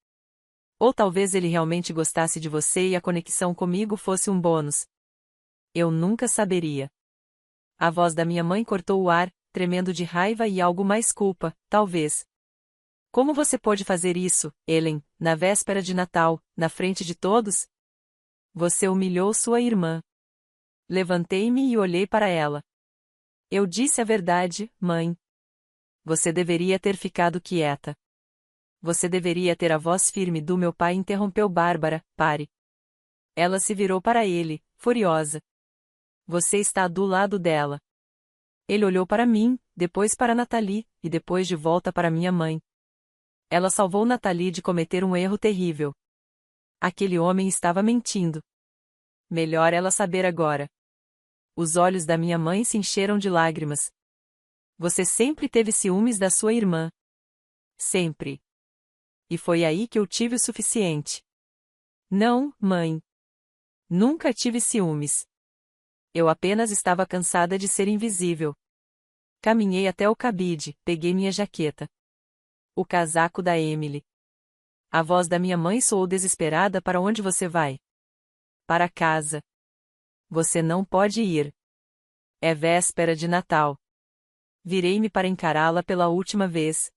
Ou talvez ele realmente gostasse de você e a conexão comigo fosse um bônus. Eu nunca saberia. A voz da minha mãe cortou o ar, tremendo de raiva e algo mais culpa, talvez. Como você pôde fazer isso, Ellen, na véspera de Natal, na frente de todos? Você humilhou sua irmã. Levantei-me e olhei para ela. Eu disse a verdade, mãe. Você deveria ter ficado quieta. Você deveria ter a voz firme do meu pai. Interrompeu Bárbara. Pare. Ela se virou para ele, furiosa. Você está do lado dela. Ele olhou para mim, depois para Nathalie, e depois de volta para minha mãe. Ela salvou Nathalie de cometer um erro terrível. Aquele homem estava mentindo. Melhor ela saber agora. Os olhos da minha mãe se encheram de lágrimas. Você sempre teve ciúmes da sua irmã. Sempre. E foi aí que eu tive o suficiente. Não, mãe. Nunca tive ciúmes. Eu apenas estava cansada de ser invisível. Caminhei até o cabide, peguei minha jaqueta. O casaco da Emily. A voz da minha mãe soou desesperada. Para onde você vai? Para casa. Você não pode ir. É véspera de Natal. Virei-me para encará-la pela última vez.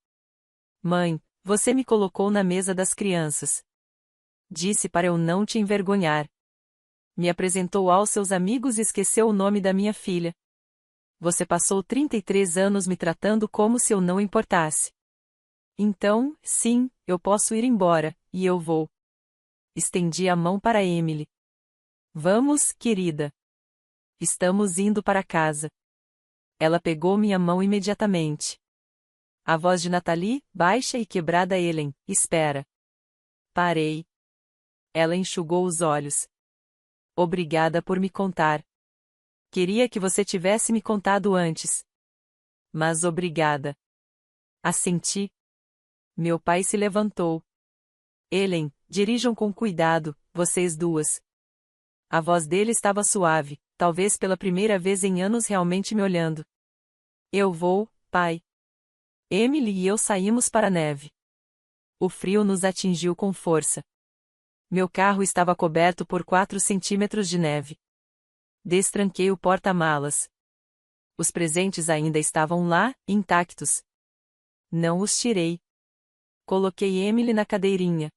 Mãe, você me colocou na mesa das crianças. Disse para eu não te envergonhar. Me apresentou aos seus amigos e esqueceu o nome da minha filha. Você passou 33 anos me tratando como se eu não importasse. Então, sim, eu posso ir embora, e eu vou. Estendi a mão para Emily. Vamos, querida. Estamos indo para casa. Ela pegou minha mão imediatamente. A voz de Nathalie, baixa e quebrada. Ellen, espera. Parei. Ela enxugou os olhos. Obrigada por me contar. Queria que você tivesse me contado antes. Mas obrigada. Assenti. Meu pai se levantou. Ellen, dirijam com cuidado, vocês duas. A voz dele estava suave, talvez pela primeira vez em anos realmente me olhando. Eu vou, pai. Emily e eu saímos para a neve. O frio nos atingiu com força. Meu carro estava coberto por 4 centímetros de neve. Destranquei o porta-malas. Os presentes ainda estavam lá, intactos. Não os tirei. Coloquei Emily na cadeirinha.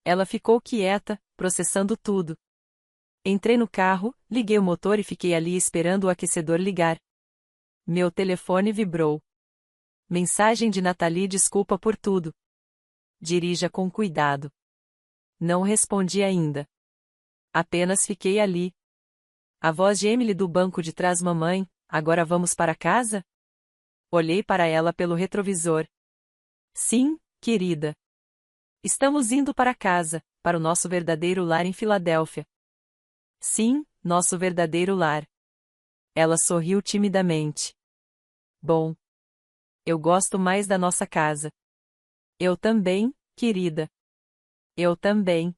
Ela ficou quieta, processando tudo. Entrei no carro, liguei o motor e fiquei ali esperando o aquecedor ligar. Meu telefone vibrou. Mensagem de Nathalie: desculpa por tudo. Dirija com cuidado. Não respondi ainda. Apenas fiquei ali. A voz de Emily do banco de trás: mamãe, agora vamos para casa? Olhei para ela pelo retrovisor. Sim, querida. Estamos indo para casa, para o nosso verdadeiro lar em Filadélfia. Sim, nosso verdadeiro lar. Ela sorriu timidamente. Bom. Eu gosto mais da nossa casa. Eu também, querida. Eu também.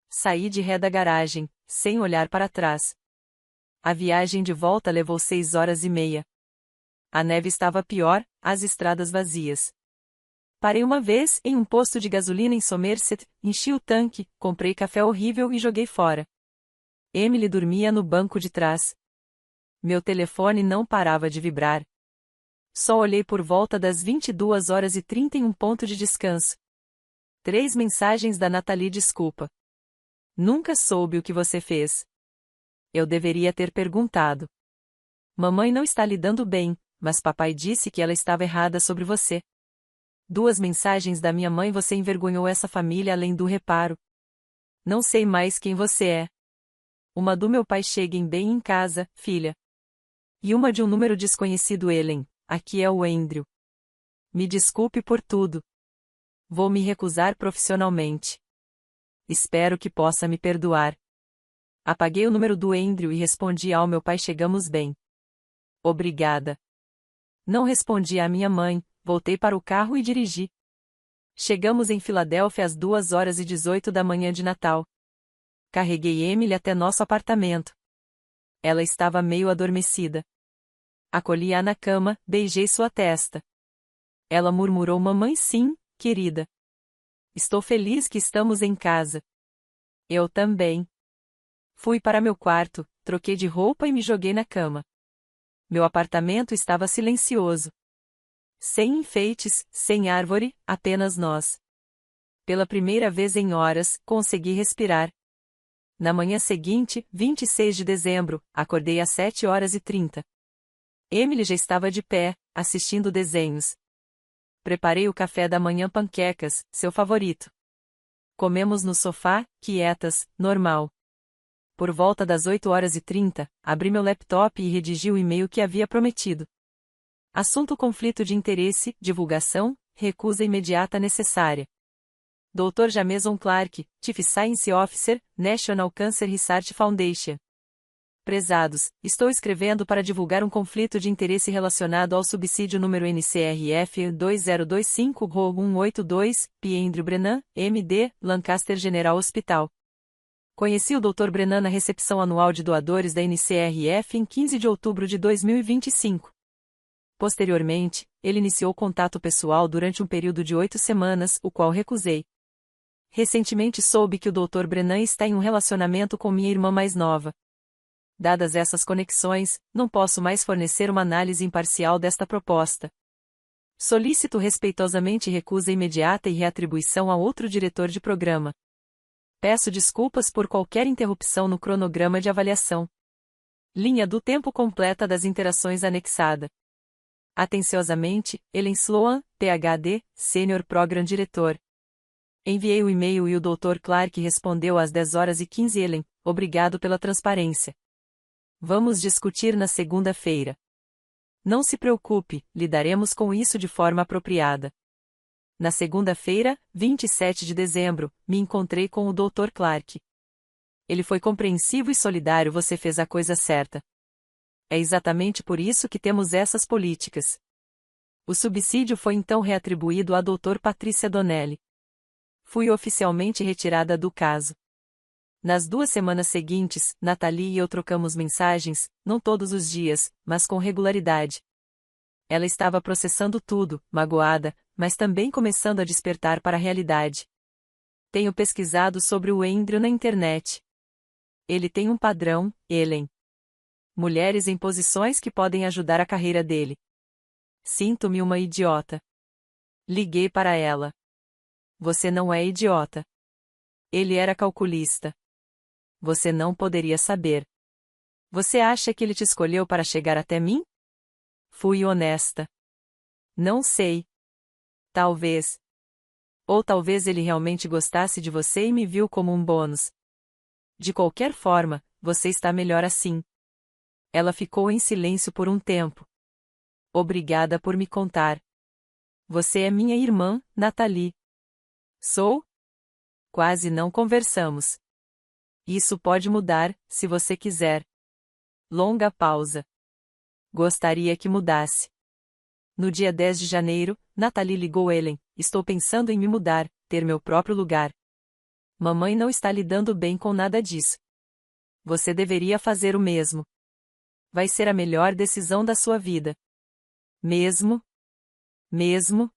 Saí de ré da garagem, sem olhar para trás. A viagem de volta levou 6 horas e meia. A neve estava pior, as estradas vazias. Parei uma vez em um posto de gasolina em Somerset, enchi o tanque, comprei café horrível e joguei fora. Emily dormia no banco de trás. Meu telefone não parava de vibrar. Só olhei por volta das 22h30 ponto de descanso. 3 mensagens da Nathalie: desculpa. Nunca soube o que você fez. Eu deveria ter perguntado. Mamãe não está lidando bem, mas papai disse que ela estava errada sobre você. 2 mensagens da minha mãe: você envergonhou essa família além do reparo. Não sei mais quem você é. Uma do meu pai: cheguem bem em casa, filha. E uma de um número desconhecido: Ellen, aqui é o Andrew. Me desculpe por tudo. Vou me recusar profissionalmente. Espero que possa me perdoar. Apaguei o número do Andrew e respondi ao meu pai: chegamos bem. Obrigada. Não respondi à minha mãe, voltei para o carro e dirigi. Chegamos em Filadélfia às 2h18 da manhã de Natal. Carreguei Emily até nosso apartamento. Ela estava meio adormecida. Acolhi-a na cama, beijei sua testa. Ela murmurou: mamãe, sim, querida. Estou feliz que estamos em casa. Eu também. Fui para meu quarto, troquei de roupa e me joguei na cama. Meu apartamento estava silencioso. Sem enfeites, sem árvore, apenas nós. Pela primeira vez em horas, consegui respirar. Na manhã seguinte, 26 de dezembro, acordei às 7h30. Emily já estava de pé, assistindo desenhos. Preparei o café da manhã: panquecas, seu favorito. Comemos no sofá, quietas, normal. Por volta das 8h30, abri meu laptop e redigi o e-mail que havia prometido. Assunto: conflito de interesse, divulgação, recusa imediata necessária. Dr. Jameson Clark, Chief Science Officer, National Cancer Research Foundation. Prezados, estou escrevendo para divulgar um conflito de interesse relacionado ao subsídio número NCRF 2025-182, P. Andrew Brennan, MD, Lancaster General Hospital. Conheci o Dr. Brennan na recepção anual de doadores da NCRF em 15 de outubro de 2025. Posteriormente, ele iniciou contato pessoal durante um período de 8 semanas, o qual recusei. Recentemente soube que o Dr. Brennan está em um relacionamento com minha irmã mais nova. Dadas essas conexões, não posso mais fornecer uma análise imparcial desta proposta. Solicito respeitosamente recusa imediata e reatribuição a outro diretor de programa. Peço desculpas por qualquer interrupção no cronograma de avaliação. Linha do tempo completa das interações anexada. Atenciosamente, Ellen Sloan, PhD, Senior Program Diretor. Enviei o e-mail e o Dr. Clark respondeu às 10h15. Ellen, obrigado pela transparência. Vamos discutir na segunda-feira. Não se preocupe, lidaremos com isso de forma apropriada. Na segunda-feira, 27 de dezembro, me encontrei com o Dr. Clark. Ele foi compreensivo e solidário: você fez a coisa certa. É exatamente por isso que temos essas políticas. O subsídio foi então reatribuído à Dr. Patrícia Donnelly. Fui oficialmente retirada do caso. Nas 2 semanas seguintes, Nathalie e eu trocamos mensagens, não todos os dias, mas com regularidade. Ela estava processando tudo, magoada, mas também começando a despertar para a realidade. Tenho pesquisado sobre o Andrew na internet. Ele tem um padrão, Ellen. Mulheres em posições que podem ajudar a carreira dele. Sinto-me uma idiota. Liguei para ela. Você não é idiota. Ele era calculista. Você não poderia saber. Você acha que ele te escolheu para chegar até mim? Fui honesta. Não sei. Talvez. Ou talvez ele realmente gostasse de você e me viu como um bônus. De qualquer forma, você está melhor assim. Ela ficou em silêncio por um tempo. Obrigada por me contar. Você é minha irmã, Nathalie. Sou? Quase não conversamos. Isso pode mudar, se você quiser. Longa pausa. Gostaria que mudasse. No dia 10 de janeiro, Nathalie ligou Ellen. Estou pensando em me mudar, ter meu próprio lugar. Mamãe não está lidando bem com nada disso. Você deveria fazer o mesmo. Vai ser a melhor decisão da sua vida. Mesmo? Mesmo?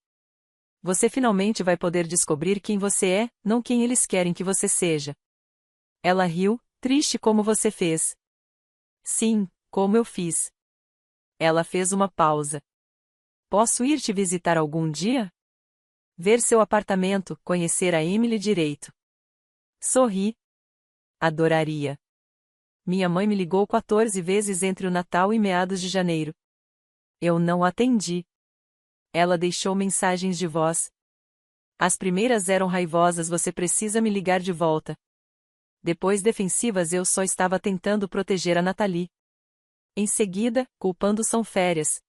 Você finalmente vai poder descobrir quem você é, não quem eles querem que você seja. Ela riu, triste como você fez. Sim, como eu fiz. Ela fez uma pausa. Posso ir te visitar algum dia? Ver seu apartamento, conhecer a Emily direito. Sorri. Adoraria. Minha mãe me ligou 14 vezes entre o Natal e meados de janeiro. Eu não atendi. Ela deixou mensagens de voz. As primeiras eram raivosas, você precisa me ligar de volta. Depois defensivas, eu só estava tentando proteger a Nathalie. Em seguida, culpando são férias.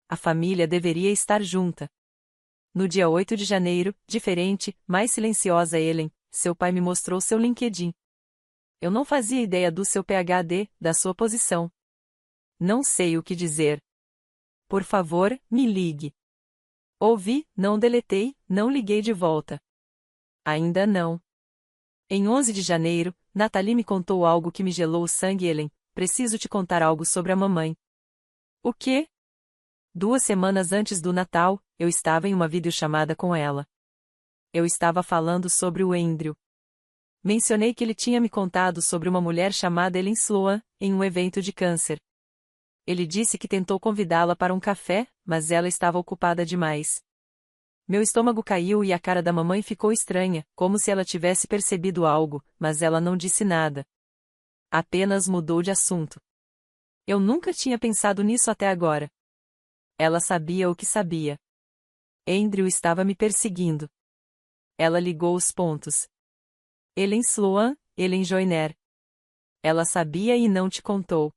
A família deveria estar junta. No dia 8 de janeiro, diferente, mais silenciosa Ellen, seu pai me mostrou seu LinkedIn. Eu não fazia ideia do seu PhD, da sua posição. Não sei o que dizer. Por favor, me ligue. Ouvi, não deletei, não liguei de volta. Ainda não. Em 11 de janeiro, Nathalie me contou algo que me gelou o sangue. Ellen, preciso te contar algo sobre a mamãe. O quê? 2 semanas antes do Natal, eu estava em uma videochamada com ela. Eu estava falando sobre o Andrew. Mencionei que ele tinha me contado sobre uma mulher chamada Ellen Sloan, em um evento de câncer. Ele disse que tentou convidá-la para um café, mas ela estava ocupada demais. Meu estômago caiu e a cara da mamãe ficou estranha, como se ela tivesse percebido algo, mas ela não disse nada. Apenas mudou de assunto. Eu nunca tinha pensado nisso até agora. Ela sabia o que sabia. Andrew estava me perseguindo. Ela ligou os pontos. Ellen Sloan, Ellen Joyner. Ela sabia e não te contou.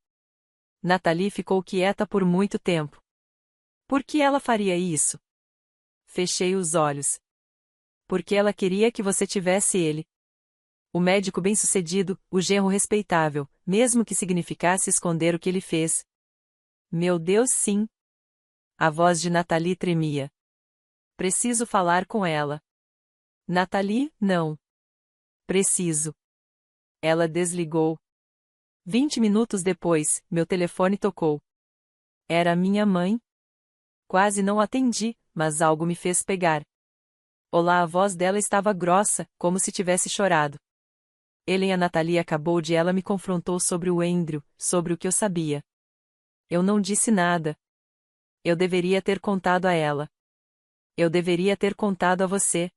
Nathalie ficou quieta por muito tempo. Por que ela faria isso? Fechei os olhos. Porque ela queria que você tivesse ele. O médico bem-sucedido, o genro respeitável, mesmo que significasse esconder o que ele fez. Meu Deus, sim. A voz de Nathalie tremia. Preciso falar com ela. Nathalie, não. Preciso. Ela desligou. 20 minutos depois, meu telefone tocou. Era minha mãe. Quase não atendi, mas algo me fez pegar. Olá, a voz dela estava grossa, como se tivesse chorado. Ellen, a Nathalie acabou de. Ela me confrontou sobre o Andrew, sobre o que eu sabia. Eu não disse nada. Eu deveria ter contado a ela. Eu deveria ter contado a você.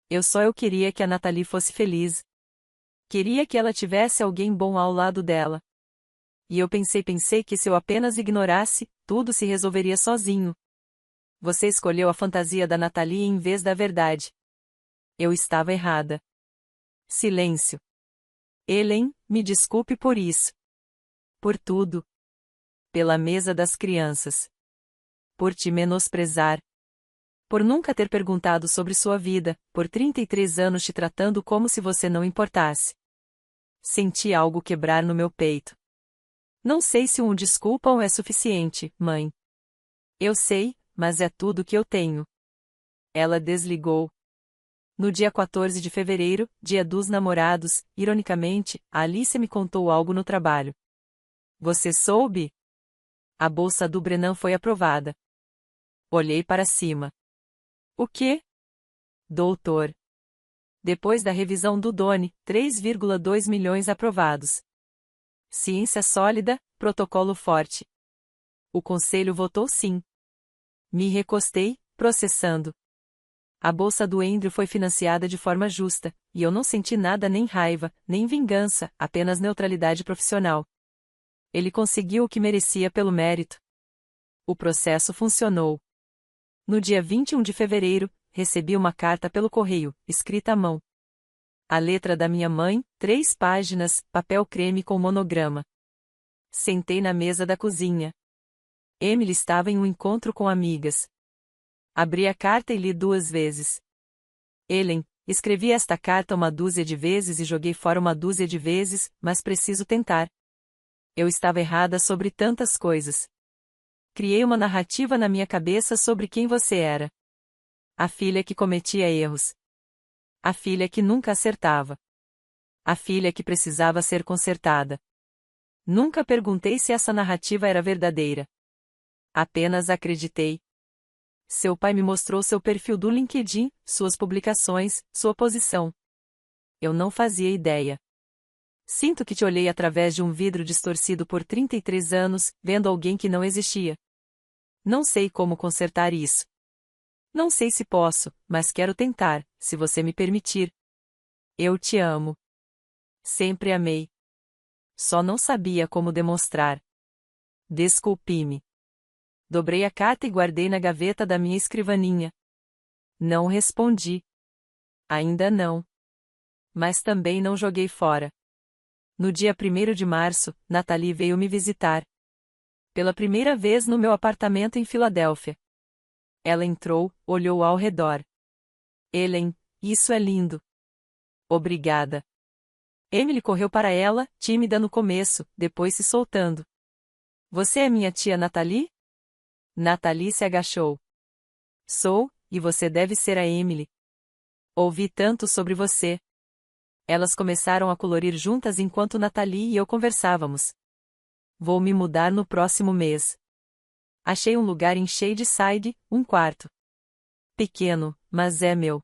Eu queria que a Nathalie fosse feliz. Queria que ela tivesse alguém bom ao lado dela. E eu pensei que se eu apenas ignorasse, tudo se resolveria sozinho. Você escolheu a fantasia da Nathalie em vez da verdade. Eu estava errada. Silêncio. Ellen, me desculpe por isso. Por tudo. Pela mesa das crianças. Por te menosprezar. Por nunca ter perguntado sobre sua vida, por 33 anos te tratando como se você não importasse. Senti algo quebrar no meu peito. Não sei se desculpa ou é suficiente, mãe. Eu sei, mas é tudo que eu tenho. Ela desligou. No dia 14 de fevereiro, dia dos namorados, ironicamente, a Alice me contou algo no trabalho. Você soube? A bolsa do Brennan foi aprovada. Olhei para cima. O quê? Doutor. Depois da revisão do Doni, 3,2 milhões aprovados. Ciência sólida, protocolo forte. O conselho votou sim. Me recostei, processando. A bolsa do Andrew foi financiada de forma justa, e eu não senti nada, nem raiva, nem vingança, apenas neutralidade profissional. Ele conseguiu o que merecia pelo mérito. O processo funcionou. No dia 21 de fevereiro, recebi uma carta pelo correio, escrita à mão. A letra da minha mãe, 3 páginas, papel creme com monograma. Sentei na mesa da cozinha. Emily estava em um encontro com amigas. Abri a carta e li 2 vezes. Ellen, escrevi esta carta uma dúzia de vezes e joguei fora uma dúzia de vezes, mas preciso tentar. Eu estava errada sobre tantas coisas. Criei uma narrativa na minha cabeça sobre quem você era. A filha que cometia erros. A filha que nunca acertava. A filha que precisava ser consertada. Nunca perguntei se essa narrativa era verdadeira. Apenas acreditei. Seu pai me mostrou seu perfil do LinkedIn, suas publicações, sua posição. Eu não fazia ideia. Sinto que te olhei através de um vidro distorcido por 33 anos, vendo alguém que não existia. Não sei como consertar isso. Não sei se posso, mas quero tentar, se você me permitir. Eu te amo. Sempre amei. Só não sabia como demonstrar. Desculpe-me. Dobrei a carta e guardei na gaveta da minha escrivaninha. Não respondi. Ainda não. Mas também não joguei fora. No dia 1º de março, Nathalie veio me visitar. Pela primeira vez no meu apartamento em Filadélfia. Ela entrou, olhou ao redor. Ellen, isso é lindo. Obrigada. Emily correu para ela, tímida no começo, depois se soltando. Você é minha tia Nathalie? Nathalie se agachou. Sou, e você deve ser a Emily. Ouvi tanto sobre você. Elas começaram a colorir juntas enquanto Nathalie e eu conversávamos. Vou me mudar no próximo mês. Achei um lugar em Shadyside, um quarto. Pequeno, mas é meu.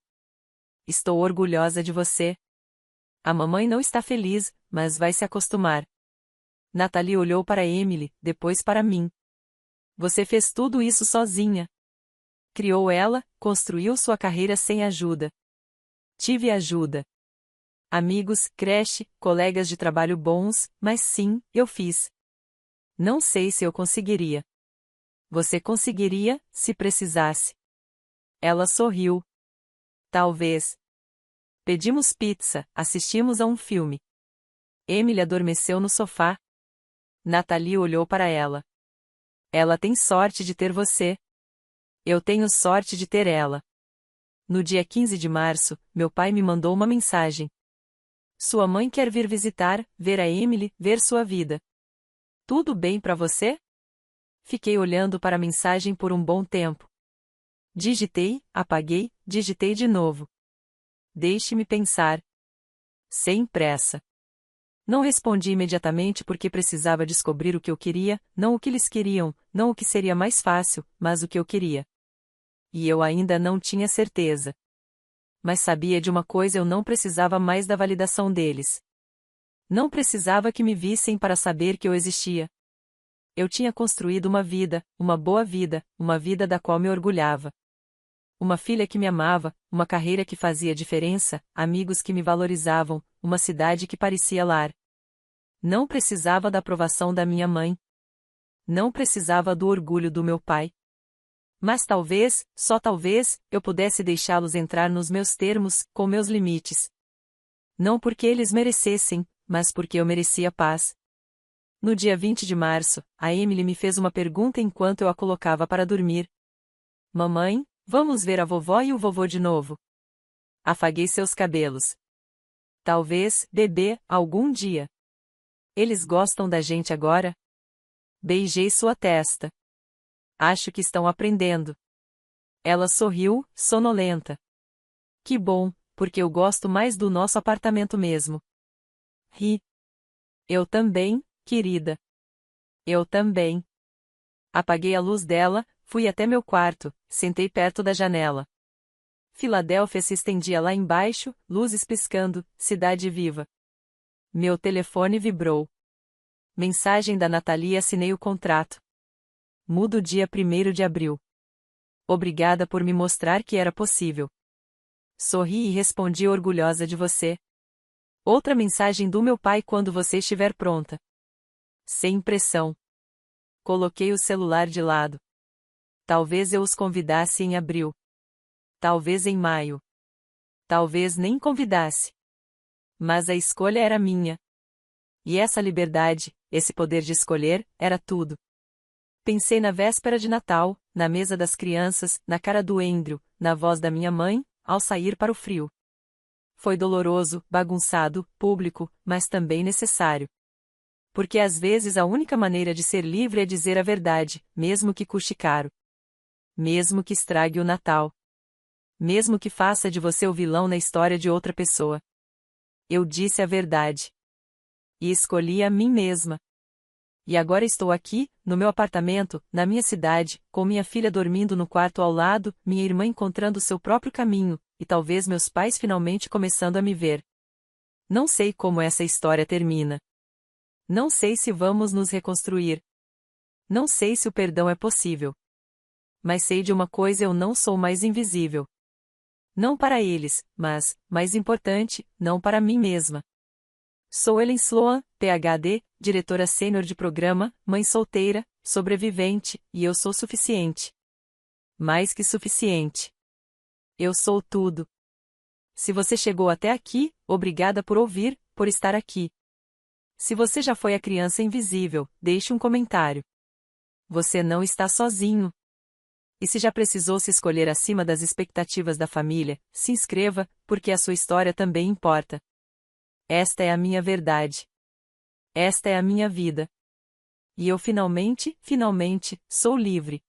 Estou orgulhosa de você. A mamãe não está feliz, mas vai se acostumar. Nathalie olhou para Emily, depois para mim. Você fez tudo isso sozinha. Criou ela, construiu sua carreira sem ajuda. Tive ajuda. Amigos, creche, colegas de trabalho bons, mas sim, eu fiz. Não sei se eu conseguiria. Você conseguiria, se precisasse. Ela sorriu. Talvez. Pedimos pizza, assistimos a um filme. Emily adormeceu no sofá. Nathalie olhou para ela. Ela tem sorte de ter você. Eu tenho sorte de ter ela. No dia 15 de março, meu pai me mandou uma mensagem. Sua mãe quer vir visitar, ver a Emily, ver sua vida. Tudo bem para você? Fiquei olhando para a mensagem por um bom tempo. Digitei, apaguei, digitei de novo. Deixe-me pensar. Sem pressa. Não respondi imediatamente porque precisava descobrir o que eu queria, não o que eles queriam, não o que seria mais fácil, mas o que eu queria. E eu ainda não tinha certeza. Mas sabia de uma coisa: eu não precisava mais da validação deles. Não precisava que me vissem para saber que eu existia. Eu tinha construído uma vida, uma boa vida, uma vida da qual me orgulhava. Uma filha que me amava, uma carreira que fazia diferença, amigos que me valorizavam, uma cidade que parecia lar. Não precisava da aprovação da minha mãe. Não precisava do orgulho do meu pai. Mas talvez, só talvez, eu pudesse deixá-los entrar nos meus termos, com meus limites. Não porque eles merecessem, mas porque eu merecia paz. No dia 20 de março, a Emily me fez uma pergunta enquanto eu a colocava para dormir. Mamãe, vamos ver a vovó e o vovô de novo. Afaguei seus cabelos. Talvez, bebê, algum dia. Eles gostam da gente agora? Beijei sua testa. Acho que estão aprendendo. Ela sorriu, sonolenta. Que bom, porque eu gosto mais do nosso apartamento mesmo. Ri. Eu também, querida. Eu também. Apaguei a luz dela, fui até meu quarto, sentei perto da janela. Filadélfia se estendia lá embaixo, luzes piscando, cidade viva. Meu telefone vibrou. Mensagem da Nathalie: assinei o contrato. Mudo dia 1º de abril. Obrigada por me mostrar que era possível. Sorri e respondi orgulhosa de você. Outra mensagem do meu pai: quando você estiver pronta. Sem pressão. Coloquei o celular de lado. Talvez eu os convidasse em abril. Talvez em maio. Talvez nem convidasse. Mas a escolha era minha. E essa liberdade, esse poder de escolher, era tudo. Pensei na véspera de Natal, na mesa das crianças, na cara do Andrew, na voz da minha mãe, ao sair para o frio. Foi doloroso, bagunçado, público, mas também necessário. Porque às vezes a única maneira de ser livre é dizer a verdade, mesmo que custe caro. Mesmo que estrague o Natal. Mesmo que faça de você o vilão na história de outra pessoa. Eu disse a verdade. E escolhi a mim mesma. E agora estou aqui, no meu apartamento, na minha cidade, com minha filha dormindo no quarto ao lado, minha irmã encontrando seu próprio caminho, e talvez meus pais finalmente começando a me ver. Não sei como essa história termina. Não sei se vamos nos reconstruir. Não sei se o perdão é possível. Mas sei de uma coisa: eu não sou mais invisível. Não para eles, mas, mais importante, não para mim mesma. Sou Ellen Sloan, PhD, diretora sênior de programa, mãe solteira, sobrevivente, e eu sou suficiente. Mais que suficiente. Eu sou tudo. Se você chegou até aqui, obrigada por ouvir, por estar aqui. Se você já foi a criança invisível, deixe um comentário. Você não está sozinho. E se já precisou se escolher acima das expectativas da família, se inscreva, porque a sua história também importa. Esta é a minha verdade. Esta é a minha vida. E eu finalmente, sou livre.